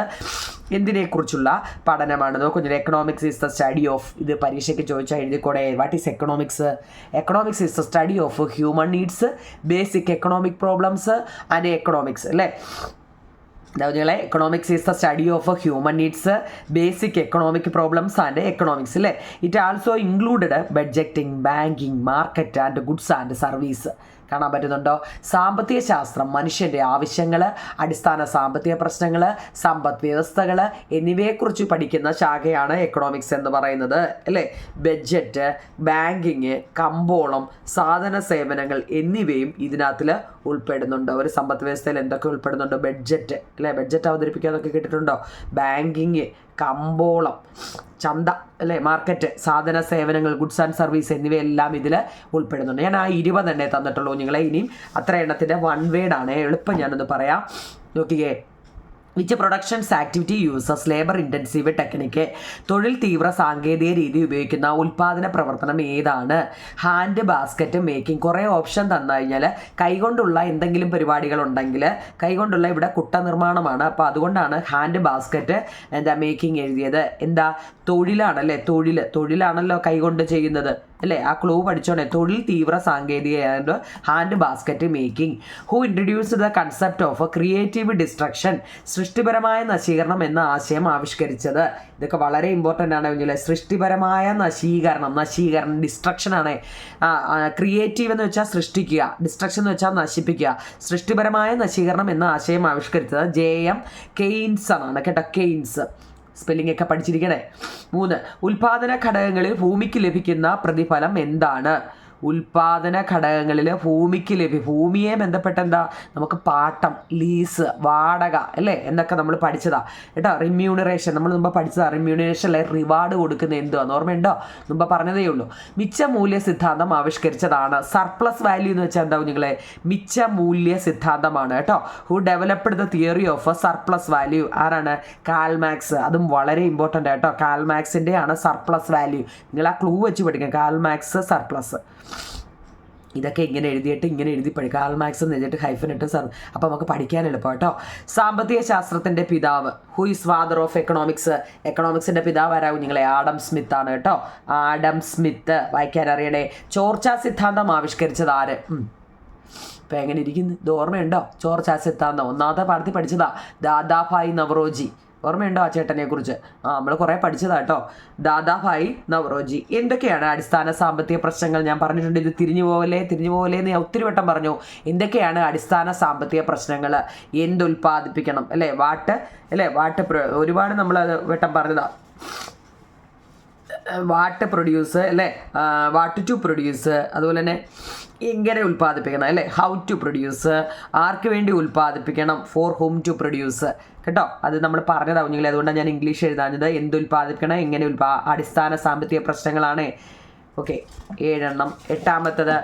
എന്തിനെക്കുറിച്ചുള്ള പഠനമാണ്? നോക്കുന്നില്ല, economics is the study of, ഇത് പരീക്ഷയ്ക്ക് ചോദിച്ചാൽ എഴുതിക്കൂടെ. What is economics? Economics is the study of human needs, basic economic problems and economics അല്ലേ. നിങ്ങളെ economics is the study of human needs, basic economic problems and economics അല്ലേ. It also included budgeting, banking, market and goods and service. കാണാൻ പറ്റുന്നുണ്ടോ? സാമ്പത്തിക ശാസ്ത്രം മനുഷ്യൻ്റെ ആവശ്യങ്ങൾ, അടിസ്ഥാന സാമ്പത്തിക പ്രശ്നങ്ങൾ, സമ്പദ് വ്യവസ്ഥകൾ എന്നിവയെക്കുറിച്ച് പഠിക്കുന്ന ശാഖയാണ് എക്കണോമിക്സ് എന്ന് പറയുന്നത് അല്ലേ. ബഡ്ജറ്റ്, ബാങ്കിങ്, കമ്പോളം, സാധന സേവനങ്ങൾ എന്നിവയും ഇതിനകത്തിൽ ഉൾപ്പെടുന്നുണ്ട്. ഒരു സമ്പദ് വ്യവസ്ഥയിൽ എന്തൊക്കെ ഉൾപ്പെടുന്നുണ്ട്? ബഡ്ജറ്റ് അല്ലേ, ബഡ്ജറ്റ് അവതരിപ്പിക്കാതൊക്കെ കേട്ടിട്ടുണ്ടോ? ബാങ്കിങ്, കമ്പോളം, ചന്ത അല്ലേ, മാർക്കറ്റ്, സാധന സേവനങ്ങൾ, ഗുഡ്സ് ആൻഡ് സർവീസ് എന്നിവയെല്ലാം ഇതിൽ ഉൾപ്പെടുന്നുണ്ട്. ഞാൻ ആ 20 എണ്ണേ തന്നിട്ടുള്ളൂ നിങ്ങളെ. ഇനിയും അത്ര എണ്ണത്തിൻ്റെ വൺ വേർഡാണ്, എളുപ്പം ഞാനൊന്ന് പറയാം. നോക്കിയേ, which productions activity uses labour intensive technique. തൊഴിൽ തീവ്ര സാങ്കേതിക രീതി ഉപയോഗിക്കുന്ന ഉൽപ്പാദന പ്രവർത്തനം ഏതാണ്? Hand basket making. കുറേ ഓപ്ഷൻ തന്നു കഴിഞ്ഞാൽ കൈകൊണ്ടുള്ള എന്തെങ്കിലും പരിപാടികളുണ്ടെങ്കിൽ, കൈകൊണ്ടുള്ള ഇവിടെ കുട്ട നിർമ്മാണമാണ്, അപ്പോൾ അതുകൊണ്ടാണ് ഹാൻഡ് ബാസ്ക്കറ്റ് മേക്കിംഗ് എഴുതിയത്. എന്താ, തൊഴിലാണല്ലേ, തൊഴിലാണല്ലോ കൈകൊണ്ട് ചെയ്യുന്നത് അല്ലേ. ആ ക്ലൂ പഠിച്ചോണേ. തൊഴിൽ തീവ്ര സാങ്കേതിക hand basket making. Who introduce the concept of creative destruction. സൃഷ്ടിപരമായ നശീകരണം എന്ന ആശയം ആവിഷ്കരിച്ചത്. ഇതൊക്കെ വളരെ ഇമ്പോർട്ടൻ്റ് ആണ് കുഞ്ഞിലെ. സൃഷ്ടിപരമായ നശീകരണം, ഡിസ്ട്രക്ഷൻ ആണ്. ക്രിയേറ്റീവ് എന്ന് വെച്ചാൽ സൃഷ്ടിക്കുക, ഡിസ്ട്രക്ഷൻ എന്ന് വെച്ചാൽ നശിപ്പിക്കുക. സൃഷ്ടിപരമായ നശീകരണം എന്ന ആശയം ആവിഷ്കരിച്ചത് JM കെയ്ൻസ് ആണ് കേട്ടോ. കെയ്ൻസ് സ്പെല്ലിംഗ് ഒക്കെ പഠിച്ചിരിക്കണേ. 3, ഉൽപാദന ഘടകങ്ങളിൽ ഭൂമിക്ക് ലഭിക്കുന്ന പ്രതിഫലം എന്താണ്? ഉൽപാദന ഘടകങ്ങളിൽ ഭൂമിയെ ബന്ധപ്പെട്ട എന്താ, നമുക്ക് പാട്ടം, ലീസ്, വാടക അല്ലേ എന്നൊക്കെ നമ്മൾ പഠിച്ചതാ കേട്ടോ. റിമ്യൂണറേഷൻ നമ്മൾ മുമ്പ് പഠിച്ചതാ. റിമ്യൂണറേഷനിലെ റിവാർഡ് കൊടുക്കുന്ന എന്തുവാന്ന് ഓർമ്മയുണ്ടോ? മുമ്പ് പറഞ്ഞതേ ഉള്ളൂ. മിച്ച മൂല്യ സിദ്ധാന്തം ആവിഷ്കരിച്ചതാണ്. സർപ്ലസ് വാല്യൂ എന്ന് വെച്ചാൽ എന്താ നിങ്ങളെ? മിച്ച മൂല്യ സിദ്ധാന്തമാണ് കേട്ടോ. Who developed the theory of surplus value? ആരാണ്? Karl Marx. അതും വളരെ ഇമ്പോർട്ടൻ്റ് ആട്ടോ. കാൾ മാക്സിൻ്റെ ആണ് സർപ്ലസ് വാല്യൂ. നിങ്ങൾ ആ ക്ലൂ വെച്ച് പഠിക്കാം. Karl Marx, surplus. ഇതൊക്കെ ഇങ്ങനെ എഴുതിയിട്ട് ഇങ്ങനെ എഴുതി പഠിക്കുക. കാൾ മാക്സ് എന്ന് എഴുതിയിട്ട് ഹൈഫനിട്ട് അപ്പോൾ നമുക്ക് പഠിക്കാൻ എളുപ്പം കേട്ടോ. സാമ്പത്തിക ശാസ്ത്രത്തിൻ്റെ പിതാവ്. Who is father of economics? എക്കണോമിക്സിൻ്റെ പിതാവ് ആരാവും നിങ്ങളെ? ആഡം സ്മിത്ത് ആണ് കേട്ടോ. Adam Smith. വായിക്കാൻ അറിയണേ. ചോർച്ചാ സിദ്ധാന്തം ആവിഷ്കരിച്ചത് ആര്? ഇപ്പം എങ്ങനെ ഇരിക്കുന്നു? ഇത് ഓർമ്മയുണ്ടോ? ചോർച്ചാ സിദ്ധാന്തം 1ാമത്തെ പാഠത്തിൽ പഠിച്ചതാ. ദാദാഭായ് നവറോജി. ഓർമ്മയുണ്ടോ ആ ചേട്ടനെ കുറിച്ച്? നമ്മൾ കുറേ പഠിച്ചതാ കേട്ടോ. ദാദാഭായ് നവറോജി. എന്തൊക്കെയാണ് അടിസ്ഥാന സാമ്പത്തിക പ്രശ്നങ്ങൾ? ഞാൻ പറഞ്ഞിട്ടുണ്ട്, ഇത് തിരിഞ്ഞു പോകലേ എന്ന് ഞാൻ ഒത്തിരി വട്ടം പറഞ്ഞു. എന്തൊക്കെയാണ് അടിസ്ഥാന സാമ്പത്തിക പ്രശ്നങ്ങൾ? എന്തുൽപ്പാദിപ്പിക്കണം അല്ലേ, വാട്ട് ഒരുപാട് നമ്മൾ വട്ടം പറഞ്ഞതാ. വാട്ട് പ്രൊഡ്യൂസ് അല്ലേ, വാട്ട് ടു പ്രൊഡ്യൂസ്, അതുപോലെ തന്നെ എങ്ങനെ ഉൽപ്പാദിപ്പിക്കണം അല്ലേ, ഹൗ ടു പ്രൊഡ്യൂസ്, ആർക്ക് വേണ്ടി ഉൽപ്പാദിപ്പിക്കണം, ഫോർ ഹൂം ടു പ്രൊഡ്യൂസ് കേട്ടോ. അത് നമ്മൾ പറഞ്ഞതാവും നിങ്ങൾ. അതുകൊണ്ടാണ് ഞാൻ ഇംഗ്ലീഷ് എഴുതാഞ്ഞത്. എന്തുൽപ്പാദിപ്പിക്കണം, എങ്ങനെ അടിസ്ഥാന സാമ്പത്തിക പ്രശ്നങ്ങളാണ്. ഓക്കെ, 7 എണ്ണം. 8ാമത്തത്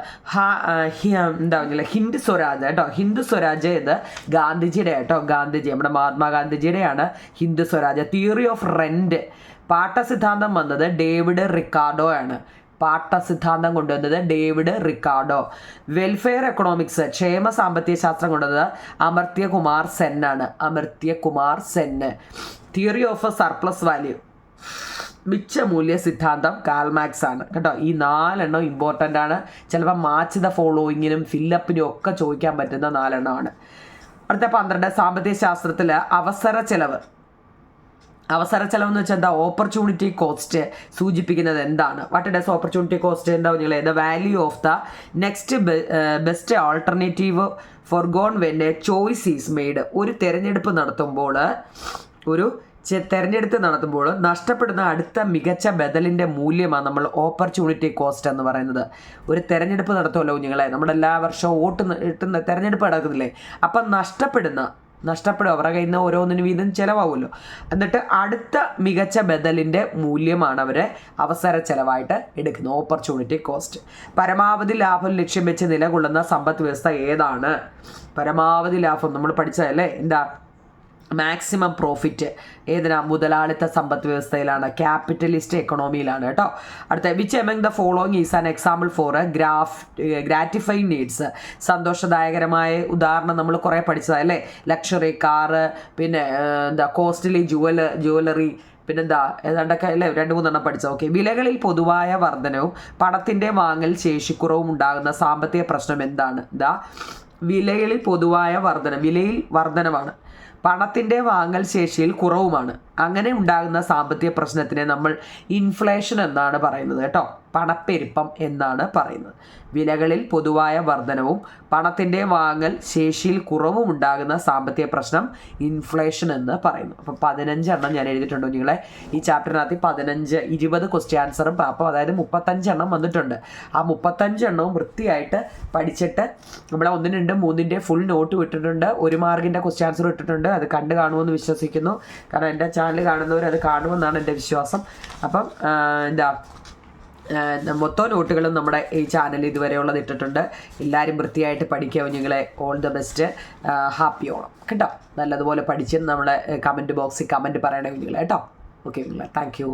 എന്താ ഹിന്ദ് സ്വരാജ് കേട്ടോ. ഹിന്ദ് സ്വരാജ് ഇത് ഗാന്ധിജിയുടെ കേട്ടോ. നമ്മുടെ മഹാത്മാഗാന്ധിജിയുടെയാണ് Hind Swaraj. Theory of rent. പാട്ടസിദ്ധാന്തം വന്നത് ഡേവിഡ് റിക്കാർഡോ ആണ്. പാട്ടസിദ്ധാന്തം കൊണ്ടുവന്നത് ഡേവിഡ് റിക്കാർഡോ. വെൽഫെയർ എക്കണോമിക്സ്, ക്ഷേമ സാമ്പത്തിക ശാസ്ത്രം കൊണ്ടുവന്നത് അമർത്യകുമാർ സെൻ ആണ്. അമർത്യകുമാർ Sen. Theory of surplus value, മിച്ച മൂല്യ സിദ്ധാന്തം കാൾ മാക്സ് ആണ് കേട്ടോ. ഈ 4 എണ്ണം ഇമ്പോർട്ടൻ്റ് ആണ്. ചിലപ്പോൾ മാച്ച് ദ ഫോളോയിങ്ങിനും ഫില്ലപ്പിനും ഒക്കെ ചോദിക്കാൻ പറ്റുന്ന 4 എണ്ണമാണ്. അടുത്ത 12 സാമ്പത്തിക ശാസ്ത്രത്തിൽ അവസര ചെലവ്. അവസര ചെലവെന്ന് വെച്ചാൽ എന്താ? ഓപ്പർച്യൂണിറ്റി കോസ്റ്റ് സൂചിപ്പിക്കുന്നത് എന്താണ്? What does opportunity cost? എന്താ നിങ്ങൾ? The value of the next best alternative forgone when A choice is made. ഒരു തിരഞ്ഞെടുപ്പ് നടത്തുമ്പോൾ നഷ്ടപ്പെടുന്ന അടുത്ത മികച്ച ബദലിൻ്റെ മൂല്യമാണ് നമ്മൾ ഓപ്പർച്യൂണിറ്റി കോസ്റ്റ് എന്ന് പറയുന്നത്. ഒരു തിരഞ്ഞെടുപ്പ് നടത്തുമല്ലോ കുഞ്ഞുങ്ങളെ, നമ്മുടെ എല്ലാ വർഷവും തിരഞ്ഞെടുപ്പ് നടക്കുന്നില്ലേ? അപ്പം നഷ്ടപ്പെടും അവരുടെ കയ്യിൽ നിന്ന് ഓരോന്നിനും വീതം ചിലവാകുമല്ലോ. എന്നിട്ട് അടുത്ത മികച്ച ബദലിൻ്റെ മൂല്യമാണ് അവരെ അവസര ചെലവായിട്ട് എടുക്കുന്നത്, ഓപ്പർച്യൂണിറ്റി കോസ്റ്റ്. പരമാവധി ലാഭം ലക്ഷ്യം വെച്ച് നിലകൊള്ളുന്ന സമ്പദ് വ്യവസ്ഥ ഏതാണ്? പരമാവധി ലാഭം നമ്മൾ പഠിച്ചതല്ലേ? എന്താ? മാക്സിമം പ്രോഫിറ്റ് ഏതിനാ? മുതലാളിത്ത സമ്പദ് വ്യവസ്ഥയിലാണ്, ക്യാപിറ്റലിസ്റ്റ് എക്കണോമിയിലാണ് കേട്ടോ. അടുത്ത which among the following is an example for gratifying needs. സന്തോഷദായകരമായ ഉദാഹരണം നമ്മൾ കുറേ പഠിച്ചതല്ലേ, ലക്ഷറി കാറ്, പിന്നെ എന്താ കോസ്റ്റ്ലി ജുവലറി, പിന്നെന്താ ഏതാണ്ടൊക്കെ അല്ലേ 2-3 പഠിച്ചത്. ഓക്കെ. വിലകളിൽ പൊതുവായ വർധനവും പണത്തിൻ്റെ വാങ്ങൽ ശേഷിക്കുറവും ഉണ്ടാകുന്ന സാമ്പത്തിക പ്രശ്നം എന്താണ്? വിലയിൽ പൊതുവായ വിലയിൽ വർധനവാണ്, പണത്തിൻ്റെ വാങ്ങൽ ശേഷിയിൽ കുറവുമാണ്. അങ്ങനെ ഉണ്ടാകുന്ന സാമ്പത്തിക പ്രശ്നത്തിനെ നമ്മൾ ഇൻഫ്ലേഷൻ എന്നാണ് പറയുന്നത് കേട്ടോ. പണപ്പെരുപ്പം എന്നാണ് പറയുന്നത്. വിലകളിൽ പൊതുവായ വർധനവും പണത്തിൻ്റെ വാങ്ങൽ ശേഷിയിൽ കുറവും ഉണ്ടാകുന്ന സാമ്പത്തിക പ്രശ്നം ഇൻഫ്ലേഷൻ എന്ന് പറയുന്നു. അപ്പോൾ 15 ഞാൻ എഴുതിയിട്ടുണ്ട് നിങ്ങളെ. ഈ ചാപ്റ്ററിനകത്ത് 15-20 ക്വസ്റ്റ്യൻ ആൻസറും അപ്പോൾ അതായത് 35 വന്നിട്ടുണ്ട്. ആ 35 വൃത്തിയായിട്ട് പഠിച്ചിട്ട് നമ്മളെ 1, 2, 3 ഫുൾ നോട്ട് വിട്ടിട്ടുണ്ട്. 1 മാർക്കിൻ്റെ ക്വസ്റ്റ്യൻ ആൻസർ ഇട്ടിട്ടുണ്ട്. അത് കണ്ടു കാണുമെന്ന് വിശ്വസിക്കുന്നു. കാരണം എൻ്റെ ചാനൽ കാണുന്നവർ അത് കാണുമെന്നാണ് എൻ്റെ വിശ്വാസം. അപ്പം മൊത്തം നോട്ടുകളും നമ്മുടെ ഈ ചാനൽ ഇതുവരെയുള്ളത് ഇട്ടിട്ടുണ്ട്. എല്ലാവരും വൃത്തിയായിട്ട് പഠിക്കുക കുഞ്ഞുങ്ങളെ. All the best. Happy Onam കേട്ടോ. നല്ലതുപോലെ പഠിച്ച് നമ്മളെ കമൻറ്റ് ബോക്സിൽ കമൻറ്റ് പറയണേ കുഞ്ഞുങ്ങളെ കേട്ടോ. ഓക്കെ കുഞ്ഞുങ്ങളെ, താങ്ക് യു.